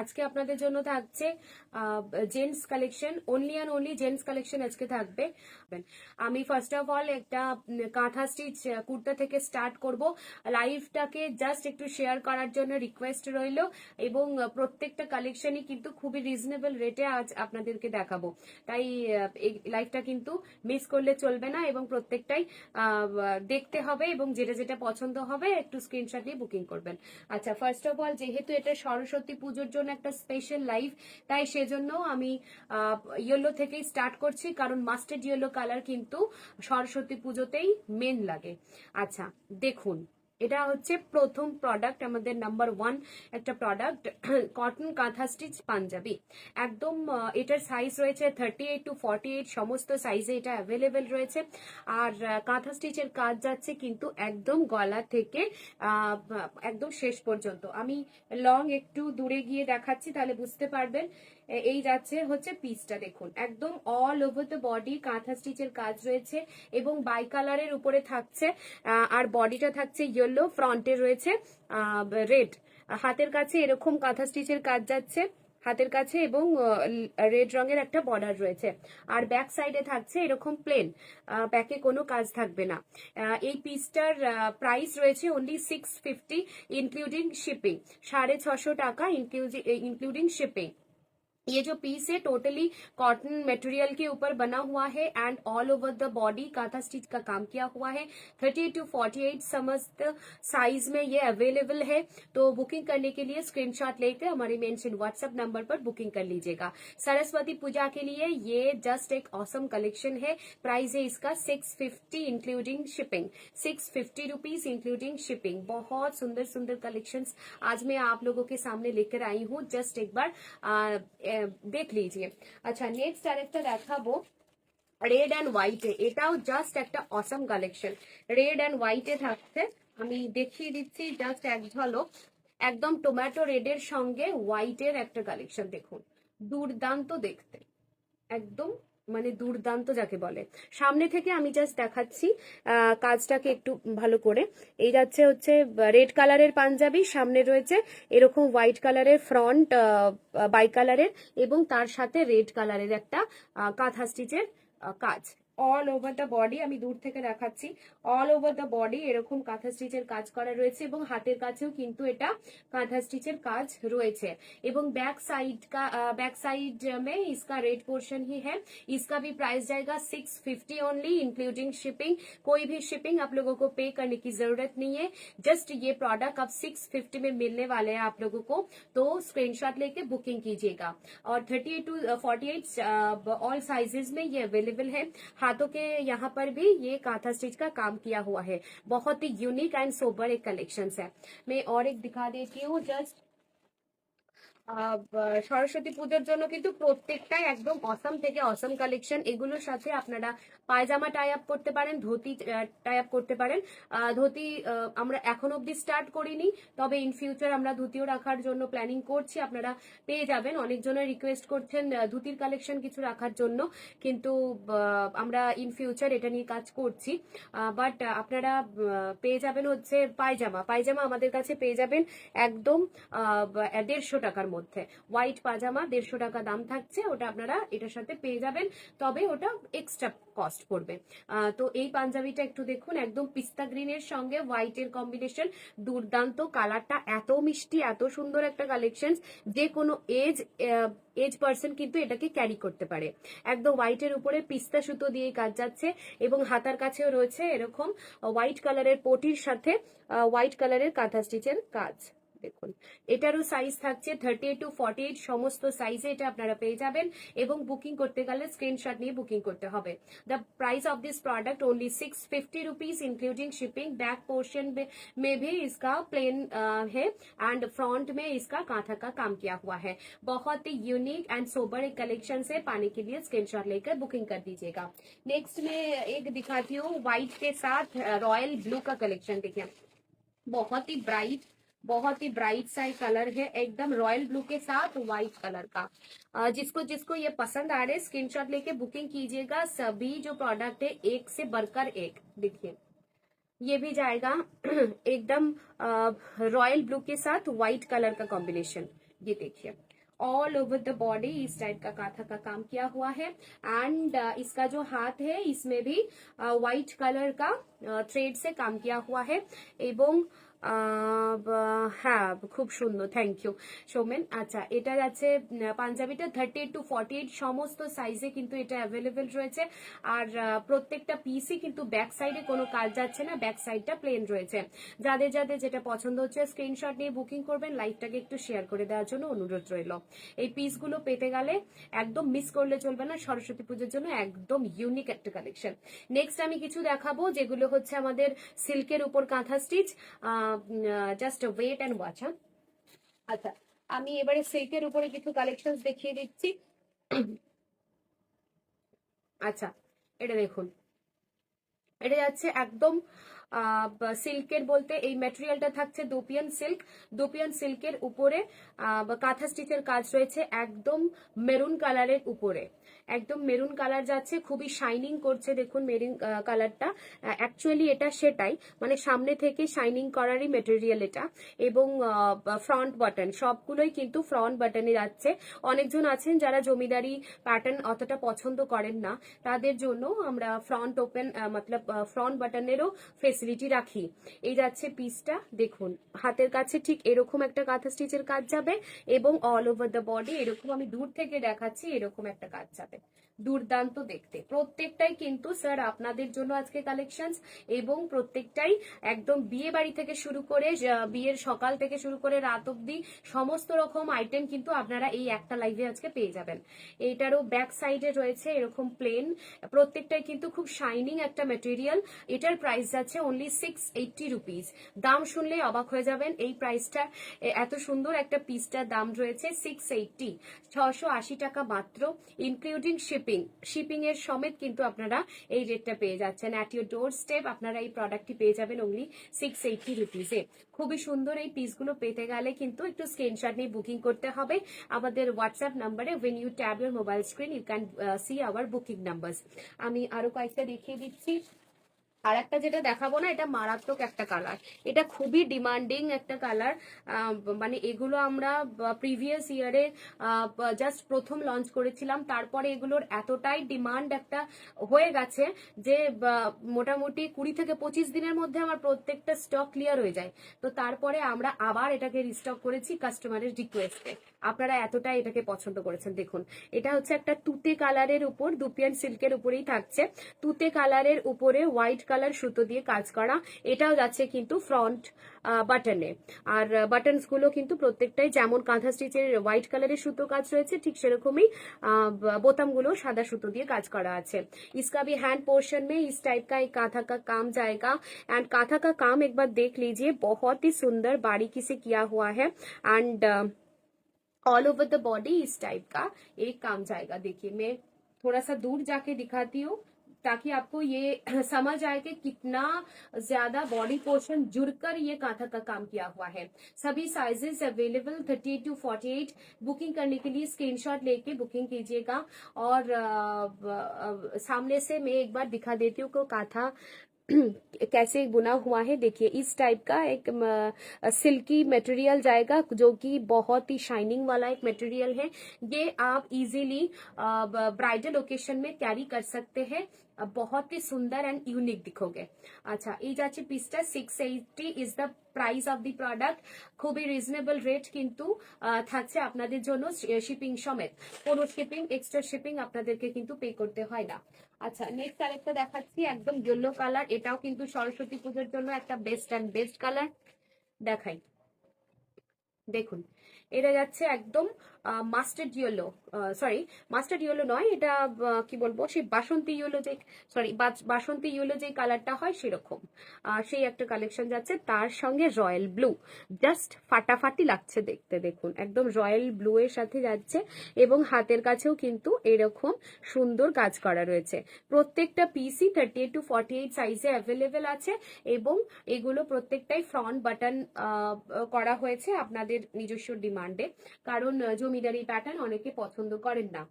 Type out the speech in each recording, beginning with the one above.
আজকে আপনাদের জন্য থাকছে gents collection, only and only gents collection আজকে থাকবে। আমি ফার্স্ট অফ অল একটা কাঁথা স্টিচ কুর্তা থেকে স্টার্ট করব। লাইভটাকে জাস্ট একটু শেয়ার করার জন্য রিকোয়েস্ট রইল, এবং প্রত্যেকটা কালেকশনই কিন্তু খুবই রিজনেবল রেটে আজ আপনাদেরকে দেখাবো। তাই এই লাইভটা কিন্তু মিস করলে চলবে না, এবং প্রত্যেকটাই দেখতে হবে, এবং যেটা যেটা পছন্দ হবে একটু স্ক্রিনশট নিয়ে বুকিং করবেন। আচ্ছা, ফার্স্ট অফ অল যেহেতু এটা সরস্বতী পুজোর জন্য একটা স্পেশাল লাইভ, তাই সেজন্য আমি ইয়েলো থেকেই স্টার্ট করছি, কারণ মাস্টার্ড ইয়েলো কালার কিন্তু সরস্বতী পুজোতেই মেন লাগে। আচ্ছা দেখুন, এটা হচ্ছে প্রথম প্রোডাক্ট, আমাদের নাম্বার 1 একটা প্রোডাক্ট, কটন কাঁথা স্টিচ পাঞ্জাবি। একদম এটার সাইজ রয়েছে 38 to 48, সমস্ত সাইজে এটা অ্যাভেলেবেল রয়েছে। আর কাঁথা স্টিচের কাজ যাচ্ছে কিন্তু একদম গলা থেকে একদম শেষ পর্যন্ত। আমি লং একটু দূরে গিয়ে দেখাচ্ছি, তাহলে বুঝতে পারবেন। এই যাচ্ছে হচ্ছে পিসটা, দেখুন একদম অল ওভার দ্য বডি কাঁথা স্টিচের কাজ রয়েছে, এবং বাই কালারের উপরে থাকছে। আর বডিটা থাকছে ইয়েলো, ফ্রন্টে রয়েছে রেড। হাতের কাছে এরকম কাঁথা স্টিচের কাজ যাচ্ছে হাতের কাছে, এবং রেড রঙের একটা বর্ডার রয়েছে। আর ব্যাক সাইডে থাকছে এরকম প্লেন, ব্যাকে কোনো কাজ থাকবে না। এই পিসটার প্রাইস রয়েছে অনলি 650 ইনক্লুডিং শিপিং, 650 টাকা इंक्लूडिंग शिपिंग। ये जो पीस है टोटली कॉटन मटेरियल के ऊपर बना हुआ है, and all over the body kantha stitch का काम किया हुआ है। 38 to 48 समस्त साइज में ये अवेलेबल है। तो बुकिंग करने के लिए स्क्रीनशॉट लेकर हमारे मेंशन व्हाट्सएप नंबर पर बुकिंग कर लीजिएगा। सरस्वती पूजा के लिए ये जस्ट एक ऑसम कलेक्शन है। प्राइस है इसका 650 including shipping, 650 rupees including shipping. बहुत सुंदर सुंदर कलेक्शंस आज मैं आप लोगों के सामने लेकर आई हूँ, जस्ट एक बार देख लीजिए। अच्छा, नेक्स्ट আরেকটা দেখাবো রেড অ্যান্ড হোয়াইটে। এটাও জাস্ট একটা অসম কালেকশন, রেড অ্যান্ড হোয়াইটে থাকছে। আমি দেখিয়ে দিচ্ছি জাস্ট এক ঝলক। একদম টমেটো রেডের সঙ্গে হোয়াইটের একটা কালেকশন, দেখুন দুর্দান্ত দেখতে, একদম মানে দুর্দান্ত যাকে বলে। সামনে থেকে আমি জাস্ট দেখাচ্ছি কাজটাকে একটু ভালো করে। এই যাচ্ছে হচ্ছে রেড কালারের পাঞ্জাবি, সামনে রয়েছে এরকম হোয়াইট কালারের ফ্রন্ট বাই কালারের, এবং তার সাথে রেড কালারের একটা কাঁথা স্টিচের কাজ। অল ওভার দ্য বডি আমি দূর থেকে দেখাচ্ছি, অল ওভার দ্য বডি এরকম কাঁথা স্টিচের কাজ করা রয়েছে, এবং হাতের কাছেও কিন্তু এটা কাঁথা স্টিচের কাজ রয়েছে। এবং बैक साइड में इसका रेड पोर्शन ही है। इसका भी प्राइस जाएगा 650 ओनली इंक्लूडिंग शिपिंग। कोई भी शिपिंग आप लोगों को पे करने की जरूरत नहीं है, जस्ट ये प्रोडक्ट अब 650 में मिलने वाले हैं आप लोगों को। तो स्क्रीनशॉट लेके बुकिंग कीजिएगा। और 38 to 48 ऑल साइजेस में ये अवेलेबल है। हाथों के यहाँ पर भी ये कांथा स्टिच का काम किया हुआ है। बहुत ही यूनिक एंड सोबर एक कलेक्शन है। मैं और एक दिखा देती हूँ जस्ट। সরস্বতী পুজোর জন্য কিন্তু প্রত্যেকটাই একদম অসম থেকে অসম কালেকশন। এগুলোর সাথে আপনারা পায়জামা টাই আপ করতে পারেন, ধুতি টাই আপ করতে পারেন। ধুতি আমরা এখন অব্দি স্টার্ট করিনি, তবে ইন ফিউচার আমরা ধুতিও রাখার জন্য প্ল্যানিং করছি। আপনারা পেয়ে যাবেন, অনেকজনের রিকোয়েস্ট করছেন ধুতির কালেকশন কিছু রাখার জন্য, কিন্তু আমরা ইন ফিউচার এটা নিয়ে কাজ করছি। বাট আপনারা পেয়ে যাবেন হচ্ছে পায়জামা আমাদের কাছে পেয়ে যাবেন একদম 150 টাকার মধ্যে। হোয়াইট পাজামা 150 টাকা দাম থাকছে, ওটা আপনারা এটার সাথে পেয়ে যাবেন, তবে ওটা এক্সট্রা কস্ট পড়বে। তো এই পাঞ্জাবিটা একটু দেখুন, একদম পিস্তা গ্রিনের সঙ্গে হোয়াইটের কম্বিনেশন, দুর্দান্ত কালারটা, এত মিষ্টি, এত সুন্দর একটা কালেকশন, যে কোনো এজ পার্সন কিন্তু এটাকে ক্যারি করতে পারে। একদম হোয়াইটের উপরে পিস্তা সুতো দিয়ে কাজ যাচ্ছে, এবং হাতার কাছেও রয়েছে এরকম হোয়াইট কালারের পটির সাথে হোয়াইট কালারের কাঁথা স্টিচের কাজ। দেখুন এটারও সাইজ থাকছে 38 to 48, সমস্ত সাইজে এটা আপনারা পেয়ে যাবেন। এবং বুকিং করতে গেলে স্ক্রিনশট নিয়ে বুকিং করতে হবে। The price of this product only 650 rupees including shipping. Back portion में भी इसका प्लेन है, एंड फ्रंट में इसका कांथा का काम किया हुआ है। बहुत ही यूनिक एंड सोबर एक कलेक्शन से पाने के लिए स्क्रीनशॉट लेकर बुकिंग कर दीजिएगा। नेक्स्ट में एक दिखाती हूँ व्हाइट के साथ रॉयल ब्लू का कलेक्शन। देखिए बहुत ही ब्राइट सा कलर है, एकदम रॉयल ब्लू के साथ व्हाइट कलर का। जिसको जिसको ये पसंद आ रहे हैं स्क्रीनशॉट लेके बुकिंग कीजिएगा। सभी जो प्रोडक्ट है एक से बढ़कर एक, देखिए ये भी जाएगा एकदम रॉयल ब्लू के साथ व्हाइट कलर का कॉम्बिनेशन। ये देखिए ऑल ओवर द बॉडी इस टाइप का काथा का काम किया हुआ है। एंड इसका जो हाथ है इसमें भी व्हाइट कलर का थ्रेड से काम किया हुआ है। एवं হ্যাঁ খুব সুন্দর, থ্যাংক ইউ সৌমেন। আচ্ছা, এটা যাচ্ছে পাঞ্জাবিটা 38 to 48 সমস্ত সাইজে কিন্তু এটা অ্যাভেলেবেল রয়েছে। আর প্রত্যেকটা পিসই কিন্তু ব্যাক সাইডে কোনো কাজ যাচ্ছে না, ব্যাক সাইডটা প্লেন রয়েছে। যাদের যাদের যেটা পছন্দ হচ্ছে স্ক্রিনশট নিয়ে বুকিং করবেন, লাইভটাকে একটু শেয়ার করে দেওয়ার জন্য অনুরোধ রইল। এই পিসগুলো পেতে গেলে একদম মিস করলে চলবে না, সরস্বতী পুজোর জন্য একদম ইউনিক একটা কালেকশন। নেক্সট আমি কিছু দেখাবো যেগুলো হচ্ছে আমাদের সিল্কের উপর kantha stitch. Just wait and watch. আচ্ছা, আমি এবারে সিল্কের উপরে কিছু কালেকশন দেখিয়ে দিচ্ছি। আচ্ছা, এটা দেখুন, এটা যাচ্ছে একদম সিল্কের বলতে এই ম্যাটেরিয়ালটা থাকছে দোপিয়ান সিল্ক। দোপিয়ান সিল্কের উপরে কাঁথা স্টিচের কাজ রয়েছে একদম মেরুন কালারের উপরে, একদম মেরুন কালার যাচ্ছে, খুবই শাইনিং করছে। দেখুন মেরুন কালারটা, অ্যাকচুয়ালি এটা সেটাই, মানে সামনে থেকে শাইনিং করারই মেটেরিয়াল এটা। এবং ফ্রন্ট বাটন সবগুলোই কিন্তু ফ্রন্ট বাটনে যাচ্ছে। অনেকজন আছেন যারা জমিদারি প্যাটার্ন অতটা পছন্দ করেন না, তাদের জন্য আমরা ফ্রন্ট ওপেন মতলব ফ্রন্ট বাটনেরও ফেসিলিটি রাখি। এই যাচ্ছে পিসটা, দেখুন হাতের কাছে ঠিক এরকম একটা কাঁথা স্টিচের কাজ যাবে এবং অল ওভার দ্য বডি এরকম, আমি দূর থেকে দেখাচ্ছি, এরকম একটা কাজ যাবে। দুর্দান্ত দেখতে, প্রত্যেকটাই কিন্তু স্যার আপনাদের জন্য আজকে কালেকশন, এবং প্রত্যেকটাই একদম বিয়ে বাড়ি থেকে শুরু করে বিয়ের সকাল থেকে শুরু করে রাত অব্দি সমস্ত রকম আইটেম কিন্তু আপনারা এই একটা লাইভে আজকে পেয়ে যাবেন। এইটারও ব্যাক সাইডে রয়েছে এরকম প্লেন, প্রত্যেকটাই কিন্তু খুব শাইনিং একটা ম্যাটেরিয়াল। এটার প্রাইস যাচ্ছে অনলি 680 রুপিস। দাম শুনলেই অবাক হয়ে যাবেন, এই প্রাইসটা এত সুন্দর একটা পিসটার দাম রয়েছে 680, 680 টাকা মাত্র, ইনক্লুডিং শিপিং। শিপিং এর সমেত কিন্তু আপনারা এই রেটটা পেয়ে যাচ্ছেন। অ্যাট ইউর ডোর স্টেপ আপনারা এই প্রোডাক্টটি পেয়ে যাবেন অনলি 680 রুপিসে। খুবই সুন্দর এই পিসগুলো পেতে গেলে কিন্তু একটু স্ক্রিনশট নিয়ে বুকিং করতে হবে আমাদের হোয়াটসঅ্যাপ নাম্বারে। when you tap your mobile screen you can see our booking numbers। আমি আরো কয়েকটা দেখিয়ে দিচ্ছি। আর একটা যেটা দেখাবো না, এটা মারাত্মক একটা কালার, এটা খুবই ডিমান্ডিং একটা কালার। মানে এগুলো আমরা প্রিভিয়াস ইয়ারে জাস্ট প্রথম লঞ্চ করেছিলাম, তারপরে এগুলোর এতটাই ডিমান্ড একটা হয়ে গেছে যে মোটামুটি 20 থেকে 25 দিনের মধ্যে আমার প্রত্যেকটা স্টক ক্লিয়ার হয়ে যায়। তো তারপরে আমরা আবার এটাকে রিস্টক করেছি কাস্টমারের রিকোয়েস্টে। আপনারা এতটাই এটাকে পছন্দ করেছেন। দেখুন এটা হচ্ছে একটা তুতে কালারের উপর, দুপিয়ান সিল্কের উপরেই থাকছে, তুতে কালারের উপরে হোয়াইট কালার সুতো দিয়ে কাজ করা। এটাও যাচ্ছে কিন্তু ফ্রন্ট বাটনে। আর বাটনস গুলো কিন্তু প্রত্যেকটাই যেমন কাঁথা স্টিচের হোয়াইট কালারের সুতো কাজ রয়েছে ঠিক সেরকমই বোতামগুলো সাদা সুতো দিয়ে কাজ করা আছে। इसका भी हैंड पोर्शन में इस टाइप का एक काथा का काम जाएगा। एंड काथा का काम एक बार देख लीजिए, बहुत ही सुंदर बारीकी से किया हुआ है। And all over the body इस टाइप का एक काम जाएगा। देखिए मैं थोड़ा सा दूर जाके दिखाती हूँ ताकि आपको ये समझ आए कि कितना ज्यादा बॉडी पोर्शन जुड़कर ये कांथा का काम किया हुआ है। सभी साइजेस अवेलेबल 38 to 48। बुकिंग करने के लिए स्क्रीनशॉट लेके बुकिंग कीजिएगा। और सामने से मैं एक बार दिखा देती हूँ को कांथा कैसे बुना हुआ है। देखिए इस टाइप का एक सिल्की मटेरियल जाएगा जो कि बहुत ही शाइनिंग वाला एक मटेरियल है। ये आप इजीली ब्राइडल ओकेशन में कैरी कर सकते हैं, बहुत ही सुंदर एंड यूनिक दिखोगे। अच्छा এই যাচ্ছে পিসটা 680 is the price of the product. খুবই রিজনেবল রেট কিন্তু থাকছে আপনাদের জন্য শিপিং সমেত, কোনো শিপিং এক্সট্রা শিপিং আপনাদেরকে কিন্তু পে করতে হয় না। আচ্ছা নেক্সট আরেকটা দেখাচ্ছি একদম ইয়েলো কালার, এটাও কিন্তু সরস্বতী পুজোর জন্য একটা বেস্ট অ্যান্ড বেস্ট কালার দেখাই। দেখুন এটা যাচ্ছে একদম mustard yellow, sorry mustard yellow নয়, এটা কি বলবো সেই বাসন্তী ইয়েলো, যে সরি বাসন্তী ইয়েলো যে কালারটা হয় সেরকম সেই একটা কালেকশন যাচ্ছে। তার সঙ্গে রয়্যাল ব্লু, জাস্ট ফাটাফাটি লাগছে দেখতে। দেখুন একদম রয়্যাল ব্লু এর সাথে যাচ্ছে এবং হাতের কাছেও কিন্তু এরকম সুন্দর কাজ করা রয়েছে। প্রত্যেকটা পিসই 38 to 48 সাইজে অ্যাভেলেবেল আছে এবং এগুলো প্রত্যেকটাই ফ্রন্ট বাটন করা হয়েছে আপনাদের নিজস্ব ডিমান্ডে, কারণ জমিদারি প্যাটার্ন অনেকে পছন্দ করেন না।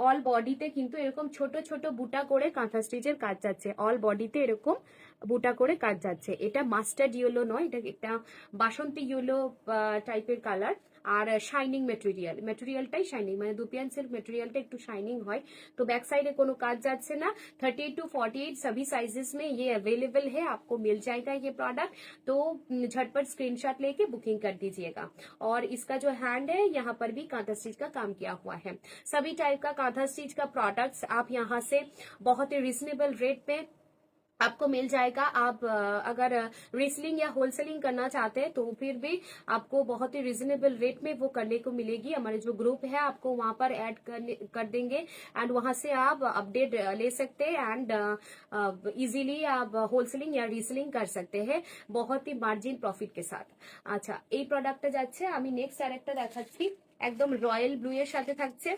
অল বডিতে কিন্তু এরকম ছোট ছোট বুটা করে কাঁথা স্টিচের কাজ যাচ্ছে, অল বডিতে এরকম বুটা করে কাজ যাচ্ছে। এটা মাস্টার্ড ইয়েলো নয়, এটা বাসন্তী ইয়েলো টাইপের কালার। আর শাইনিং মেটেরিয়ালটাই শাইনিং, মানে দুপিয়ান सिल्क मेटेरियलটা একটু শাইনিং হয়। तो बैक साइड কোনো কাজ যাচ্ছে না। 38 to 48 सभी साइजेस में ये अवेलेबल है, आपको मिल जाएगा ये प्रोडक्ट। तो झटपट स्क्रीनशॉट लेके बुकिंग कर दीजिएगा। और इसका जो हैंड है यहाँ पर भी कांथा स्टिच का काम किया हुआ है। सभी टाइप का कांथा स्टिच का प्रोडक्ट्स आप यहाँ से बहुत ही रिजनेबल रेट पे आपको मिल जाएगा। आप अगर रीसेलिंग या होलसेलिंग करना चाहते हैं तो फिर भी आपको बहुत ही रिजनेबल रेट में वो करने को मिलेगी। हमारे जो ग्रुप है आपको वहां पर ऐड कर देंगे एंड वहां से आप अपडेट ले सकते हैं एंड इजीली आप होलसेलिंग या रीसेलिंग कर सकते हैं बहुत ही मार्जिन प्रॉफिट के साथ। আচ্ছা, এই প্রোডাক্টটা যাচ্ছে। আমি নেক্সট আরেকটা দেখাচ্ছি, একদম রয়্যাল ব্লু এর সাথে থাকছে।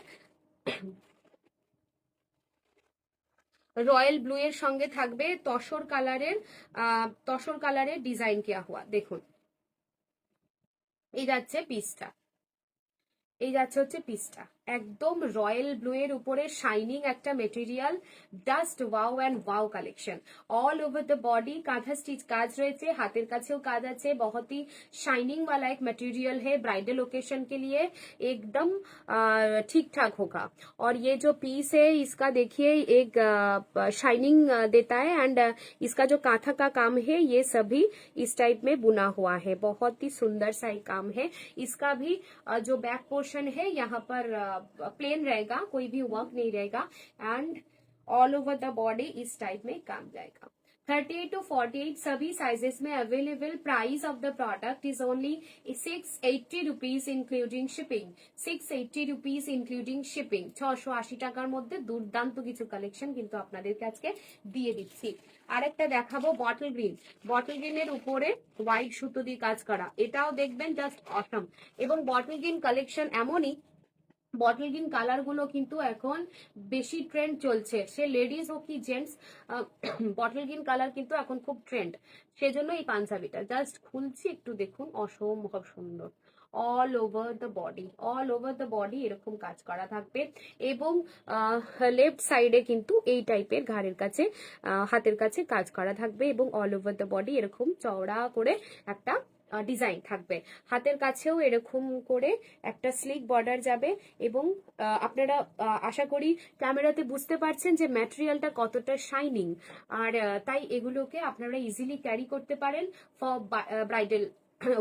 রয়্যাল ব্লু এর সঙ্গে থাকবে তসর কালারের ডিজাইন কিয়া হুয়া। দেখুন এই যাচ্ছে পিসটা, এই যাচ্ছে হচ্ছে পিসটা, একদম রয়্যাল ব্লু এর উপরে শাইনিং একটা material, just wow and wow collection. All over the body kantha stitch काज রয়েছে, হাতের কাছেও কাজ আছে। बहुत ही शाइनिंग वाला एक मटेरियल है, ब्राइडल ओकेशन के लिए एकदम ठीक ठाक होगा। और ये जो पीस है इसका देखिए एक शाइनिंग देता है एंड इसका जो कांथा का काम है ये सभी इस टाइप में बुना हुआ है, बहुत ही सुंदर सा काम है। इसका भी जो बैक पोर्शन है यहाँ पर प्लेन रहेगा, कोई भी वर्क नहीं रहेगा and all over the body इस टाइप में काम जाएगा। 38 to 48 सभी साइजेस में available. Price of the product is only 680 rupees including shipping. 680 rupees including shipping. 680 টাকার মধ্যে দুর্দান্ত কিছু কালেকশন কিন্তু আপনাদেরকে আজকে দিয়ে দিচ্ছি। আরেকটা দেখাবো বটল গ্রিনের উপরে হোয়াইট সুতো দিয়ে কাজ করা, এটাও দেখবেন জাস্ট অসম। এবং বটল গ্রিন কালেকশন এমনই, বটল গ্রিন কালার গুলো কিন্তু এখন বেশি ট্রেন্ড চলছে, সে লেডিজ হোক কি জেন্টস, বটল গ্রিন কালার কিন্তু এখন খুব ট্রেন্ড। সেজন্য এই পাঞ্জাবিটা জাস্ট খুলছি, একটু দেখুন, অসম্ভব সুন্দর। অল ওভার দ্য বডি এরকম কাজ করা থাকবে এবং লেফট সাইডে কিন্তু এই টাইপের ঘাড়ের কাছে হাতের কাছে কাজ করা থাকবে এবং অল ওভার দ্য বডি এরকম চওড়া করে একটা ডিজাইন থাকবে। হাতের কাছেও এরকম করে একটা স্লিক বর্ডার যাবে এবং আপনারা আশা করি ক্যামেরাতে বুঝতে পারছেন যে ম্যাটেরিয়ালটা কতটা শাইনিং। আর তাই এগুলোকে আপনারা ইজিলি ক্যারি করতে পারেন ফর ব্রাইডাল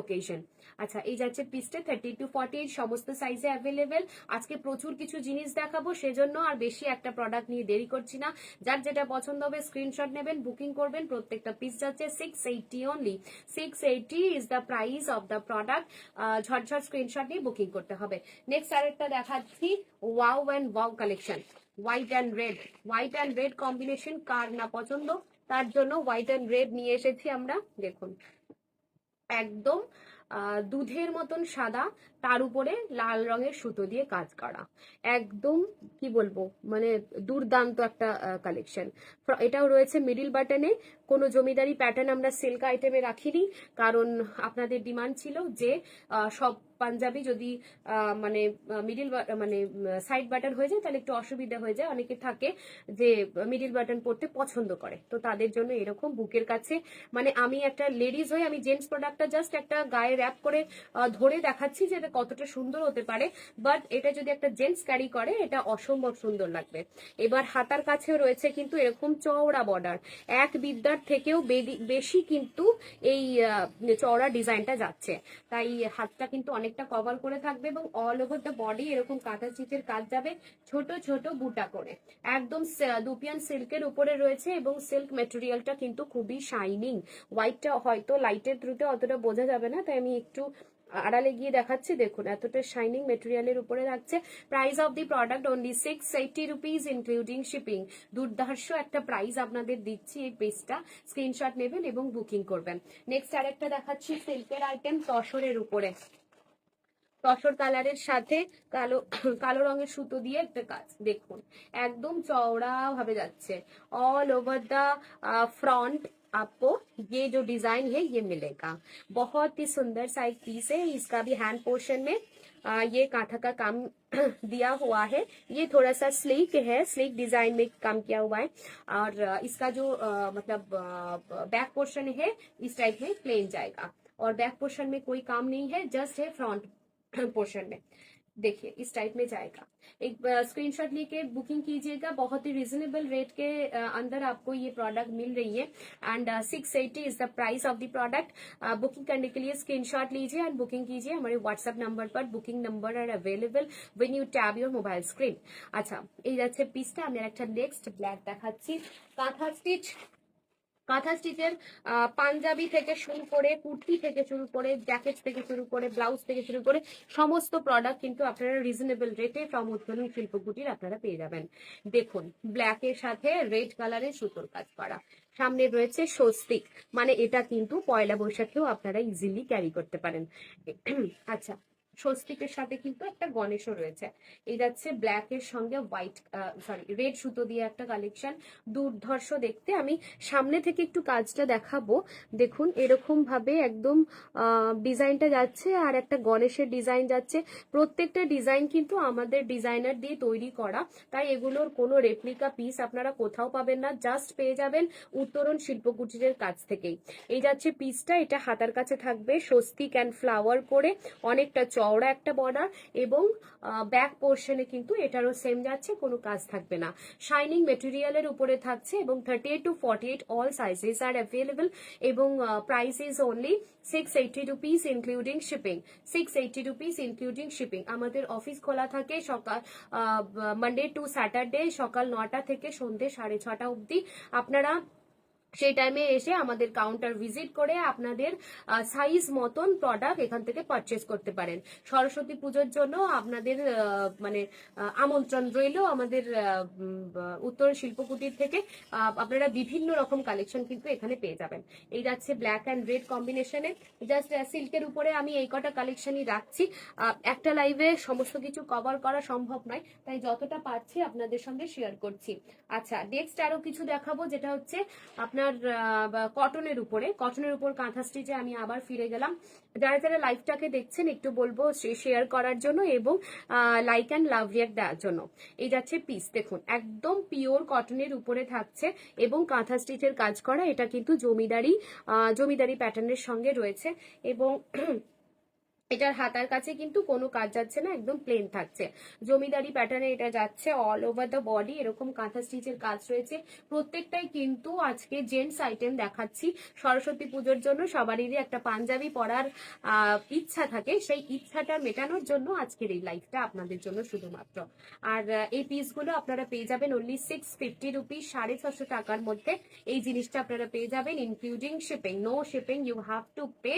ওকেশন। আচ্ছা, এই যাচ্ছে পিসটা 30 to 48 সমস্ত সাইজে অ্যাভেলেবেল। আজকে প্রচুর কিছু জিনিস দেখাবো, সেজন্য আর বেশি একটা প্রোডাক্ট নিয়ে দেরি করছি না। যার যেটা পছন্দ হবে স্ক্রিনশট নেবেন, বুকিং করবেন। প্রত্যেকটা পিস যাচ্ছে 680 only. 680 is the price of the product. ঝটঝট স্ক্রিনশট নিয়ে বুকিং করতে হবে। নেক্সট আরেকটা দেখাচ্ছি, wow and wow collection. White and red combination কার না পছন্দ, তার জন্য হোয়াইট অ্যান্ড রেড নিয়ে এসেছি আমরা। দেখুন একদম দুধের মতন সাদা, তার উপরে লাল রঙের সুতো দিয়ে কাজ করা, একদম কি বলবো মানে দুর্দান্ত একটা কালেকশন। এটাও রয়েছে মিডিল বাটনে। কোনো জমিদারি প্যাটার্ন আমরা সিল্ক আইটেমে রাখিনি, কারণ আপনাদের ডিমান্ড ছিল যে সব পাঞ্জাবি যদি মানে মিডিল মানে সাইড বাটন হয়ে যায় তাহলে একটু অসুবিধা হয়ে যায়, অনেকে থাকে যে মিডিল বাটন পরতে পছন্দ করে, তো তাদের জন্য এরকম বুকের কাছে। মানে আমি একটা লেডিজ হয়ে আমি জেন্টস প্রোডাক্টটা জাস্ট একটা গায়ে র্যাপ করে ধরে দেখাচ্ছি যে এটা কতটা সুন্দর হতে পারে, বাট এটা যদি একটা জেন্টস ক্যারি করে এটা অসম্ভব সুন্দর লাগবে। এবার হাতার কাছেও রয়েছে কিন্তু এরকম চওড়া বর্ডার, এক বিদ্যার থেকেও বেশি কিন্তু এই চওড়া ডিজাইনটা যাচ্ছে, তাই হাতটা কিন্তু অনেকটা কভার করে থাকবে এবং অল ওভার দ্য বডি এরকম কাঁথা স্টিচের কাজ যাবে ছোট ছোট বুটা করে। একদম দুপিয়ান সিল্কের উপরে রয়েছে এবং সিল্ক মেটেরিয়ালটা কিন্তু খুবই শাইনিং। হোয়াইটটা হয়তো লাইটের থ্রুতে অতটা বোঝা যাবে না, তাই আমি একটু আড়ালে গিয়ে দেখাচ্ছি। দেখুন এতটা শাইনিং মেটেরিয়ালের উপরে থাকছে। Price of the product only 680 rupees including shipping. দুর্ধর্ষ একটা প্রাইস আপনাদের দিচ্ছি এই পেজটা, স্ক্রিনশট নেবেন এবং বুকিং করবেন। নেক্সট আরেকটা দেখাচ্ছি সিল্কের আইটেম তসরের উপরে, তসর কালারের সাথে কালো রঙের সুতো দিয়ে একটা কাজ। দেখুন একদম চওড়া ভাবে যাচ্ছে। ऑल ओवर द फ्रंट आपको ये जो डिजाइन है ये मिलेगा। बहुत ही सुंदर सा एक पीस है। इसका भी हैंड पोर्शन में ये कांथा का काम दिया हुआ है। ये थोड़ा सा स्लीक है, स्लीक डिजाइन में काम किया हुआ है। और इसका जो मतलब बैक पोर्शन है इस टाइप में प्लेन जाएगा और बैक पोर्शन में कोई काम नहीं है, जस्ट है फ्रंट पोर्शन में। देखिए इस टाइप में जाएगा। एक स्क्रीनशॉट लेके बुकिंग कीजिएगा, बहुत ही रिजनेबल रेट के अंदर आपको ये प्रोडक्ट मिल रही है and 680 is the price of the product. Booking करने के लिए स्क्रीनशॉट लीजिए एंड बुकिंग कीजिए हमारे व्हाट्सएप नंबर पर। Booking number are available when you tab your mobile screen. আচ্ছা এই যাচ্ছে পিসটা। আমি একটা নেক্সট ব্ল্যাক দেখাচ্ছি, কাঁথা স্টিচ। কাঁথা স্টিচের পাঞ্জাবি থেকে শুরু করে, কুর্তি থেকে শুরু করে, জ্যাকেট থেকে শুরু করে, ব্লাউজ থেকে শুরু করে সমস্ত প্রোডাক্ট কিন্তু আপনারা রিজনেবল রেটে ফ্রম উত্তরণ শিল্পকুটির আপনারা পেয়ে যাবেন। দেখুন ব্ল্যাকের সাথে রেড কালারের সুতোর কাজ করা, সামনে রয়েছে স্বস্তিক, মানে এটা কিন্তু পয়লা বৈশাখেও আপনারা ইজিলি ক্যারি করতে পারেন। আচ্ছা স্বস্তিকের সাথে কিন্তু একটা গণেশও রয়েছে। এই যাচ্ছে ব্ল্যাক এর সঙ্গে হোয়াইট রেড সুতো দিয়ে একটা কালেকশন, দুর্ধর্ষ দেখতে। আমি সামনে থেকে একটু কাজটা দেখাবো। দেখুন এরকম ভাবে একদম ডিজাইনটা যাচ্ছে আর একটা গণেশের ডিজাইন যাচ্ছে। প্রত্যেকটা ডিজাইন কিন্তু আমাদের ডিজাইনার দিয়ে তৈরি করা, তাই এগুলোর কোনো রেপ্লিকা পিস আপনারা কোথাও পাবেন না, জাস্ট পেয়ে যাবেন উত্তরণ শিল্পকুটিরের কাছ থেকেই। এই যাচ্ছে পিসটা, এটা হাতার কাছে থাকবে স্বস্তিক অ্যান্ড ফ্লাওয়ার করে, অনেকটা চওড়া একটা বর্ডার এবং ব্যাক পোর্শনে কিন্তু এটারও সেম যাচ্ছে, কোনো কাজ থাকবে না। শাইনিং মেটেরিয়ালের উপরে থাকছে এবং 38 to 48 all sizes are available এবং price is only 680 rupees including shipping. 680 rupees including shipping. আমাদের অফিস খোলা থাকে সকাল মানডে টু স্যাটারডে সকাল 9টা থেকে সন্ধ্যে 6:30 অবধি। আপনারা সেই টাইমে এসে আমাদের কাউন্টার ভিজিট করে আপনাদের সাইজ মতন প্রোডাক্ট এখান থেকে পারচেস করতে পারেন। সরস্বতী পুজোর জন্য আপনাদের মানে আমন্ত্রণ রইল আমাদের উত্তর শিল্পকুটির থেকে। আপনারা বিভিন্ন রকম কালেকশন কিন্তু এখানে পেয়ে যাবেন। এই যাচ্ছে ব্ল্যাক অ্যান্ড রেড কম্বিনেশনে, জাস্ট সিল্কের উপরে আমি এই কটা কালেকশনই রাখছি। একটা লাইভে সমস্ত কিছু কভার করা সম্ভব নয়, তাই যতটা পারছি আপনাদের সঙ্গে শেয়ার করছি। আচ্ছা নেক্সট আরো কিছু দেখাবো, যেটা হচ্ছে আপনার কটনের উপরে, কটনের উপর কাঁথা স্টিচে আমি আবার ফিরে গেলাম। যারা যারা লাইভটাকে দেখছেন একটু বলবো শেয়ার করার জন্য এবং লাইক অ্যান্ড লাভ রিয়াক্ট দেওয়ার জন্য। এই যাচ্ছে পিস, দেখুন একদম পিওর কটনের উপরে থাকছে এবং কাঁথা স্টিচের কাজ করা। এটা কিন্তু জমিদারি প্যাটার্নের সঙ্গে রয়েছে এবং এটার হাতার কাছে কিন্তু কোনো কাজ যাচ্ছে না, একদম প্লেন থাকছে। জমিদারি প্যাটার্নে এটা যাচ্ছে, অল ওভার দ্য বডি এরকম কাঁথা স্টিচের কাজ রয়েছে। প্রত্যেকটাই কিন্তু আজকে জেন্টস আইটেম দেখাচ্ছি। সরস্বতী পুজোর জন্য সবারই একটা পাঞ্জাবি পরার ইচ্ছা থাকে, সেই ইচ্ছাটা মেটানোর জন্য আজকের এই লাইফটা আপনাদের জন্য শুধুমাত্র। আর এই পিসগুলো আপনারা পেয়ে যাবেন অনলি 650 রুপিস, 650 টাকার মধ্যে এই জিনিসটা আপনারা পেয়ে যাবেন including shipping. No shipping you have to pay,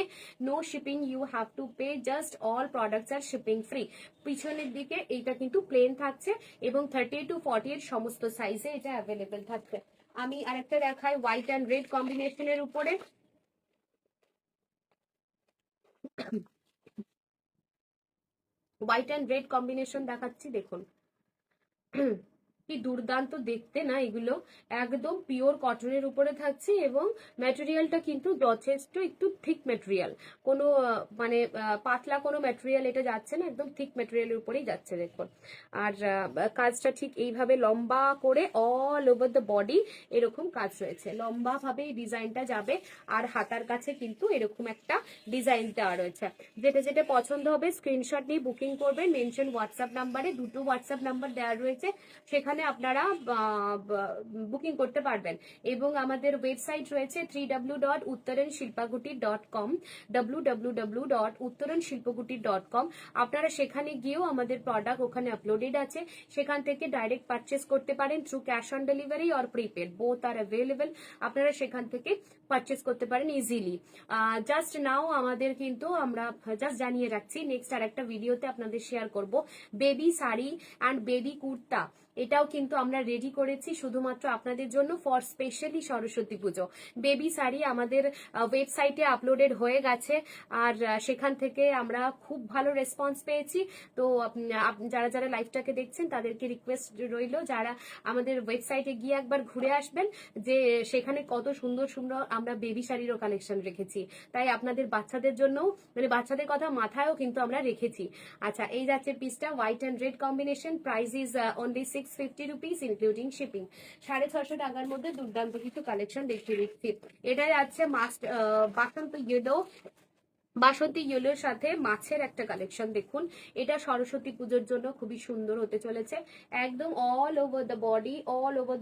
no shipping you have to pay, just all products are shipping free. পিছনের দিকে এইটা কিন্তু প্লেন থাকছে এবং 30 to 48 সমস্ত সাইজে এটা অ্যাভেলেবেল থাকছে। আমি আরেকটা দেখাই হোয়াইট অ্যান্ড রেড কম্বিনেশনের উপরে। হোয়াইট অ্যান্ড রেড কম্বিনেশন দেখাচ্ছি, দেখুন কি দুর্দান্ত দেখতে না এগুলো। একদম পিওর কটনের উপরে থাকছে এবং ম্যাটেরিয়ালটা কিন্তু যথেষ্ট একটু থিক ম্যাটেরিয়াল, কোনো মানে পাতলা কোনো ম্যাটেরিয়াল এটা যাচ্ছে না, একদম থিক ম্যাটেরিয়ালের উপরেই যাচ্ছে দেখুন। আর কাজটা ঠিক এইভাবে লম্বা করে অল ওভার দ্য বডি এরকম কাজ রয়েছে, লম্বা ভাবে এই ডিজাইনটা যাবে। আর হাতার কাছে কিন্তু এরকম একটা ডিজাইন দেওয়া রয়েছে। যেটা যেটা পছন্দ হবে স্ক্রিনশট নিয়ে বুকিং করবেন, মেনশন হোয়াটসঅ্যাপ নাম্বারে, দুটো হোয়াটসঅ্যাপ নাম্বার দেওয়া রয়েছে, সেখানে আপনারা বুকিং করতে পারবেন। এবং আমাদের ওয়েবসাইট রয়েছে www.uttaranshilpakutir.com, www.uttaranshilpakutir.com। আপনারা সেখানে গিয়েও আমাদের প্রোডাক্ট ওখানে আপলোডেড আছে, সেখান থেকে ডাইরেক্ট পারচেস করতে পারেন through cash on delivery or prepaid, both R available. আপনারা সেখান থেকে পারচেস করতে পারেন ইজিলি। জাস্ট নাও আমাদের কিন্তু আমরা জাস্ট জানিয়ে রাখছি, নেক্সট আর একটা ভিডিওতে আপনাদের শেয়ার করব baby sari and baby kurta. এটাও কিন্তু আমরা রেডি করেছি শুধুমাত্র আপনাদের জন্য for specially Saraswati Puja. Baby sari আমাদের ওয়েবসাইটে আপলোডেড হয়ে গেছে আর সেখান থেকে আমরা খুব ভালো রেসপন্স পেয়েছি। তো যারা যারা লাইভটাকে দেখছেন তাদেরকে রিকোয়েস্ট রইল, যারা আমাদের ওয়েবসাইটে গিয়ে একবার ঘুরে আসবেন, যে সেখানে কত সুন্দর সুন্দর আমরা বেবি শাড়িরও কালেকশন রেখেছি। তাই আপনাদের বাচ্চাদের জন্য, মানে বাচ্চাদের কথা মাথায়ও কিন্তু আমরা রেখেছি। আচ্ছা এই যাচ্ছে পিসটা, white and red combination, price is only 650 rupees including shipping. 650 টাকার মধ্যে দুর্দান্ত কিছু কালেকশন দেখিয়ে দিচ্ছি। এটা যাচ্ছে মাস্ট বাসন্ত ইয়েলো বাসন্তী ইয়েলোর সাথে মাছের একটা কালেকশন দেখুন, এটা সরস্বতী পুজোর জন্য খুবই সুন্দর হতে চলেছে। একদম অল ওভার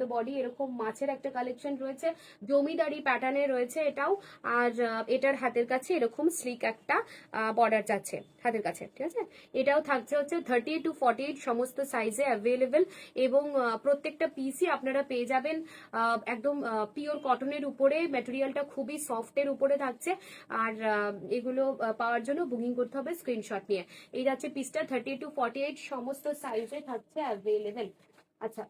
দ্য বডি এরকম মাছের একটা কালেকশন রয়েছে, জমিদারি প্যাটার্নে রয়েছে এটাও। আর এটার হাতের কাছে এরকম স্লিক একটা বর্ডার যাচ্ছে হাতের কাছে, ঠিক আছে। এটাও থাকছে হচ্ছে 30 to 48 সমস্ত সাইজে অ্যাভেলেবেল, এবং প্রত্যেকটা পিসই আপনারা পেয়ে যাবেন একদম পিওর কটনের উপরে, ম্যাটেরিয়ালটা খুবই সফটের উপরে থাকছে। আর এগুলো পাওয়ার জন্য বুকিং করতে হবে স্ক্রিনশট নিয়ে। এই যাচ্ছে পিসটা 30 to 48 সমস্ত সাইজে থাকছে অ্যাভেলেবেল। আচ্ছা,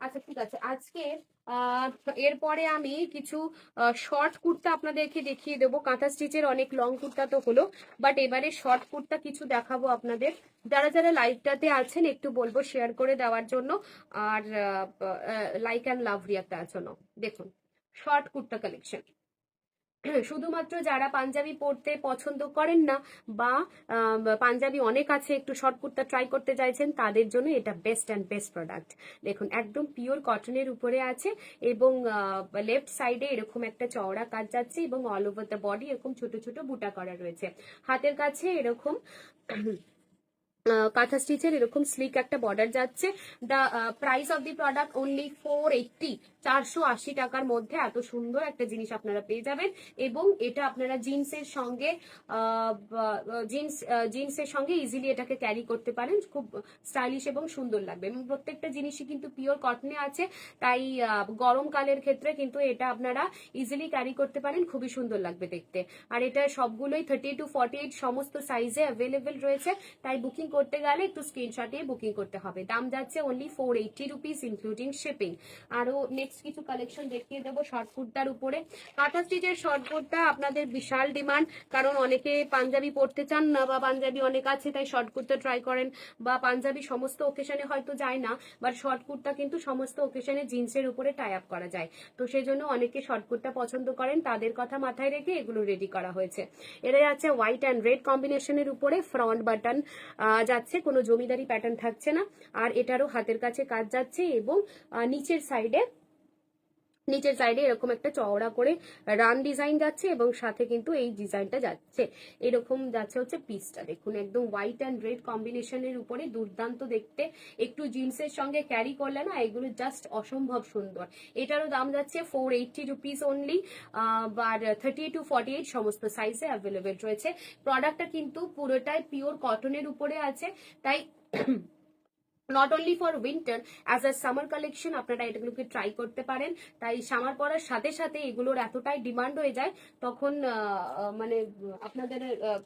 আচ্ছা ঠিক আছে। আজকে আহ এরপরে আমি কিছু শর্ট কুর্তা আপনাদেরকে দেখিয়ে দেবো। কাঁথা স্টিচের অনেক লং কুর্তা তো হলো, বাট এবারে শর্ট কুর্তা কিছু দেখাবো আপনাদের। যারা যারা লাইভটাতে আছেন একটু বলবো শেয়ার করে দেওয়ার জন্য, আর লাইক অ্যান্ড লাভ রিয়াক্ট দেওয়ার জন্য। দেখুন শর্ট কুর্তা কালেকশন, শুধুমাত্র যারা পাঞ্জাবি পরতে পছন্দ করেন না, বা পাঞ্জাবি অনেক আছে একটু শর্ট কুর্তা ট্রাই করতে চাইছেন, তাদের জন্য এটা বেস্ট অ্যান্ড বেস্ট প্রোডাক্ট। দেখুন একদম পিওর কটনের উপরে আছে, এবং লেফট সাইডে এরকম একটা চওড়া কাজ যাচ্ছে, এবং অল ওভার দ্য বডি এরকম ছোট ছোট বুটা করা রয়েছে। হাতের কাছে এরকম কাঁথা স্টিচের এরকম স্লিক একটা বর্ডার যাচ্ছে। The price of the product only 480, 480 টাকার মধ্যে এত সুন্দর একটা জিনিস আপনারা পেয়ে যাবেন। এবং এটা আপনারা জিন্সের সঙ্গে জিন্সের সঙ্গে ইজিলি এটাকে ক্যারি করতে পারেন, খুব স্টাইলিশ এবং সুন্দর লাগবে। এবং প্রত্যেকটা জিনিসই কিন্তু পিওর কটনে আছে, তাই গরমকালের ক্ষেত্রে কিন্তু এটা আপনারা ইজিলি ক্যারি করতে পারেন, খুবই সুন্দর লাগবে দেখতে। আর এটা সবগুলোই 30 to 48 সমস্ত সাইজে অ্যাভেলেবেল রয়েছে, তাই বুকিং করতে গেলে একটু স্ক্রিনশটে বুকিং করতে হবে। দাম যাচ্ছে অনলি 480 রুপিস ইনক্লুডিং শিপিং। আরো নেক্সট কিছু কালেকশন দেখিয়ে দেবো শর্ট কুর্তার উপরে। কাঁথা স্টিচের শর্ট কুর্তা আপনাদের বিশাল ডিমান্ড, কারণ অনেকে পাঞ্জাবি পরতে চান না, বা পাঞ্জাবি অনেক আছে তাই শর্ট কুর্তা ট্রাই করেন, বা পাঞ্জাবি সমস্ত ওকেশনে হয়তো যায় না, বাট শর্ট কুর্তা কিন্তু সমস্ত ওকেশনে জিন্সের উপরে টাই আপ করা যায়। তো সেই জন্য অনেকে শর্ট কুর্তা পছন্দ করেন, তাদের কথা মাথায় রেখে এগুলো রেডি করা হয়েছে। এরা যাচ্ছে হোয়াইট অ্যান্ড রেড কম্বিনেশনের উপরে, ফ্রন্ট বাটন যাচ্ছে, কোনো জমিদারি প্যাটার্ন থাকছে না। আর এটারও হাতের কাছে কাজ যাচ্ছে, এবং নিচের সাইডে এরকম একটা চওড়া করে রান ডিজাইন যাচ্ছে, এবং সাথে কিন্তু এই ডিজাইনটা যাচ্ছে, এরকম যাচ্ছে হচ্ছে পিসটা। দেখুন একদম হোয়াইট অ্যান্ড রেড কম্বিনেশনের উপরে দুর্দান্ত দেখতে, একটু জিন্সের সঙ্গে ক্যারি করলে না এগুলো জাস্ট অসম্ভব সুন্দর। এটারও দাম যাচ্ছে 480 রুপিস অনলি, আর 30 to 48 সমস্ত সাইজে অ্যাভেলেবেল রয়েছে। প্রোডাক্টটা কিন্তু পুরোটাই পিওর কটনের উপরে আছে, তাই not only for winter, as a summer collection আপনারা এগুলোকে ট্রাই করতে পারেন। তাই সামার পরার সাথে সাথে এগুলোর এতটাই ডিমান্ড হয়ে যায়, তখন মানে আপনাদের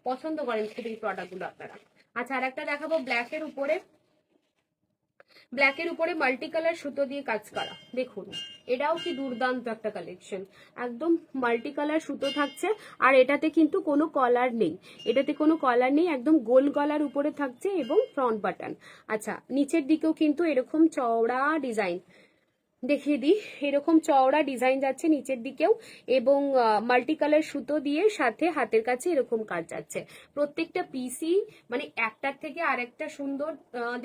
পছন্দ করেন খুব এই প্রোডাক্টগুলো আপনারা। আচ্ছা, আর একটা দেখাবো ব্ল্যাকের উপরে। ব্ল্যাকের উপরে মাল্টি কালার সুতো দিয়ে কাজ করা, দেখুন এটাও কি দুর্দান্ত একটা কালেকশন। একদম মাল্টি কালার সুতো থাকছে, আর এটাতে কিন্তু কোনো কলার নেই, একদম গোল গলার উপরে থাকছে, এবং ফ্রন্ট বাটন। আচ্ছা, নিচের দিকেও কিন্তু এরকম চওড়া ডিজাইন দেখিয়ে দিই, এরকম চওড়া ডিজাইন যাচ্ছে নিচের দিকেও, এবং মাল্টি কালার সুতো দিয়ে সাথে হাতের কাছে এরকম কাজ যাচ্ছে। প্রত্যেকটা পিসি মানে একটার থেকে আরেকটা সুন্দর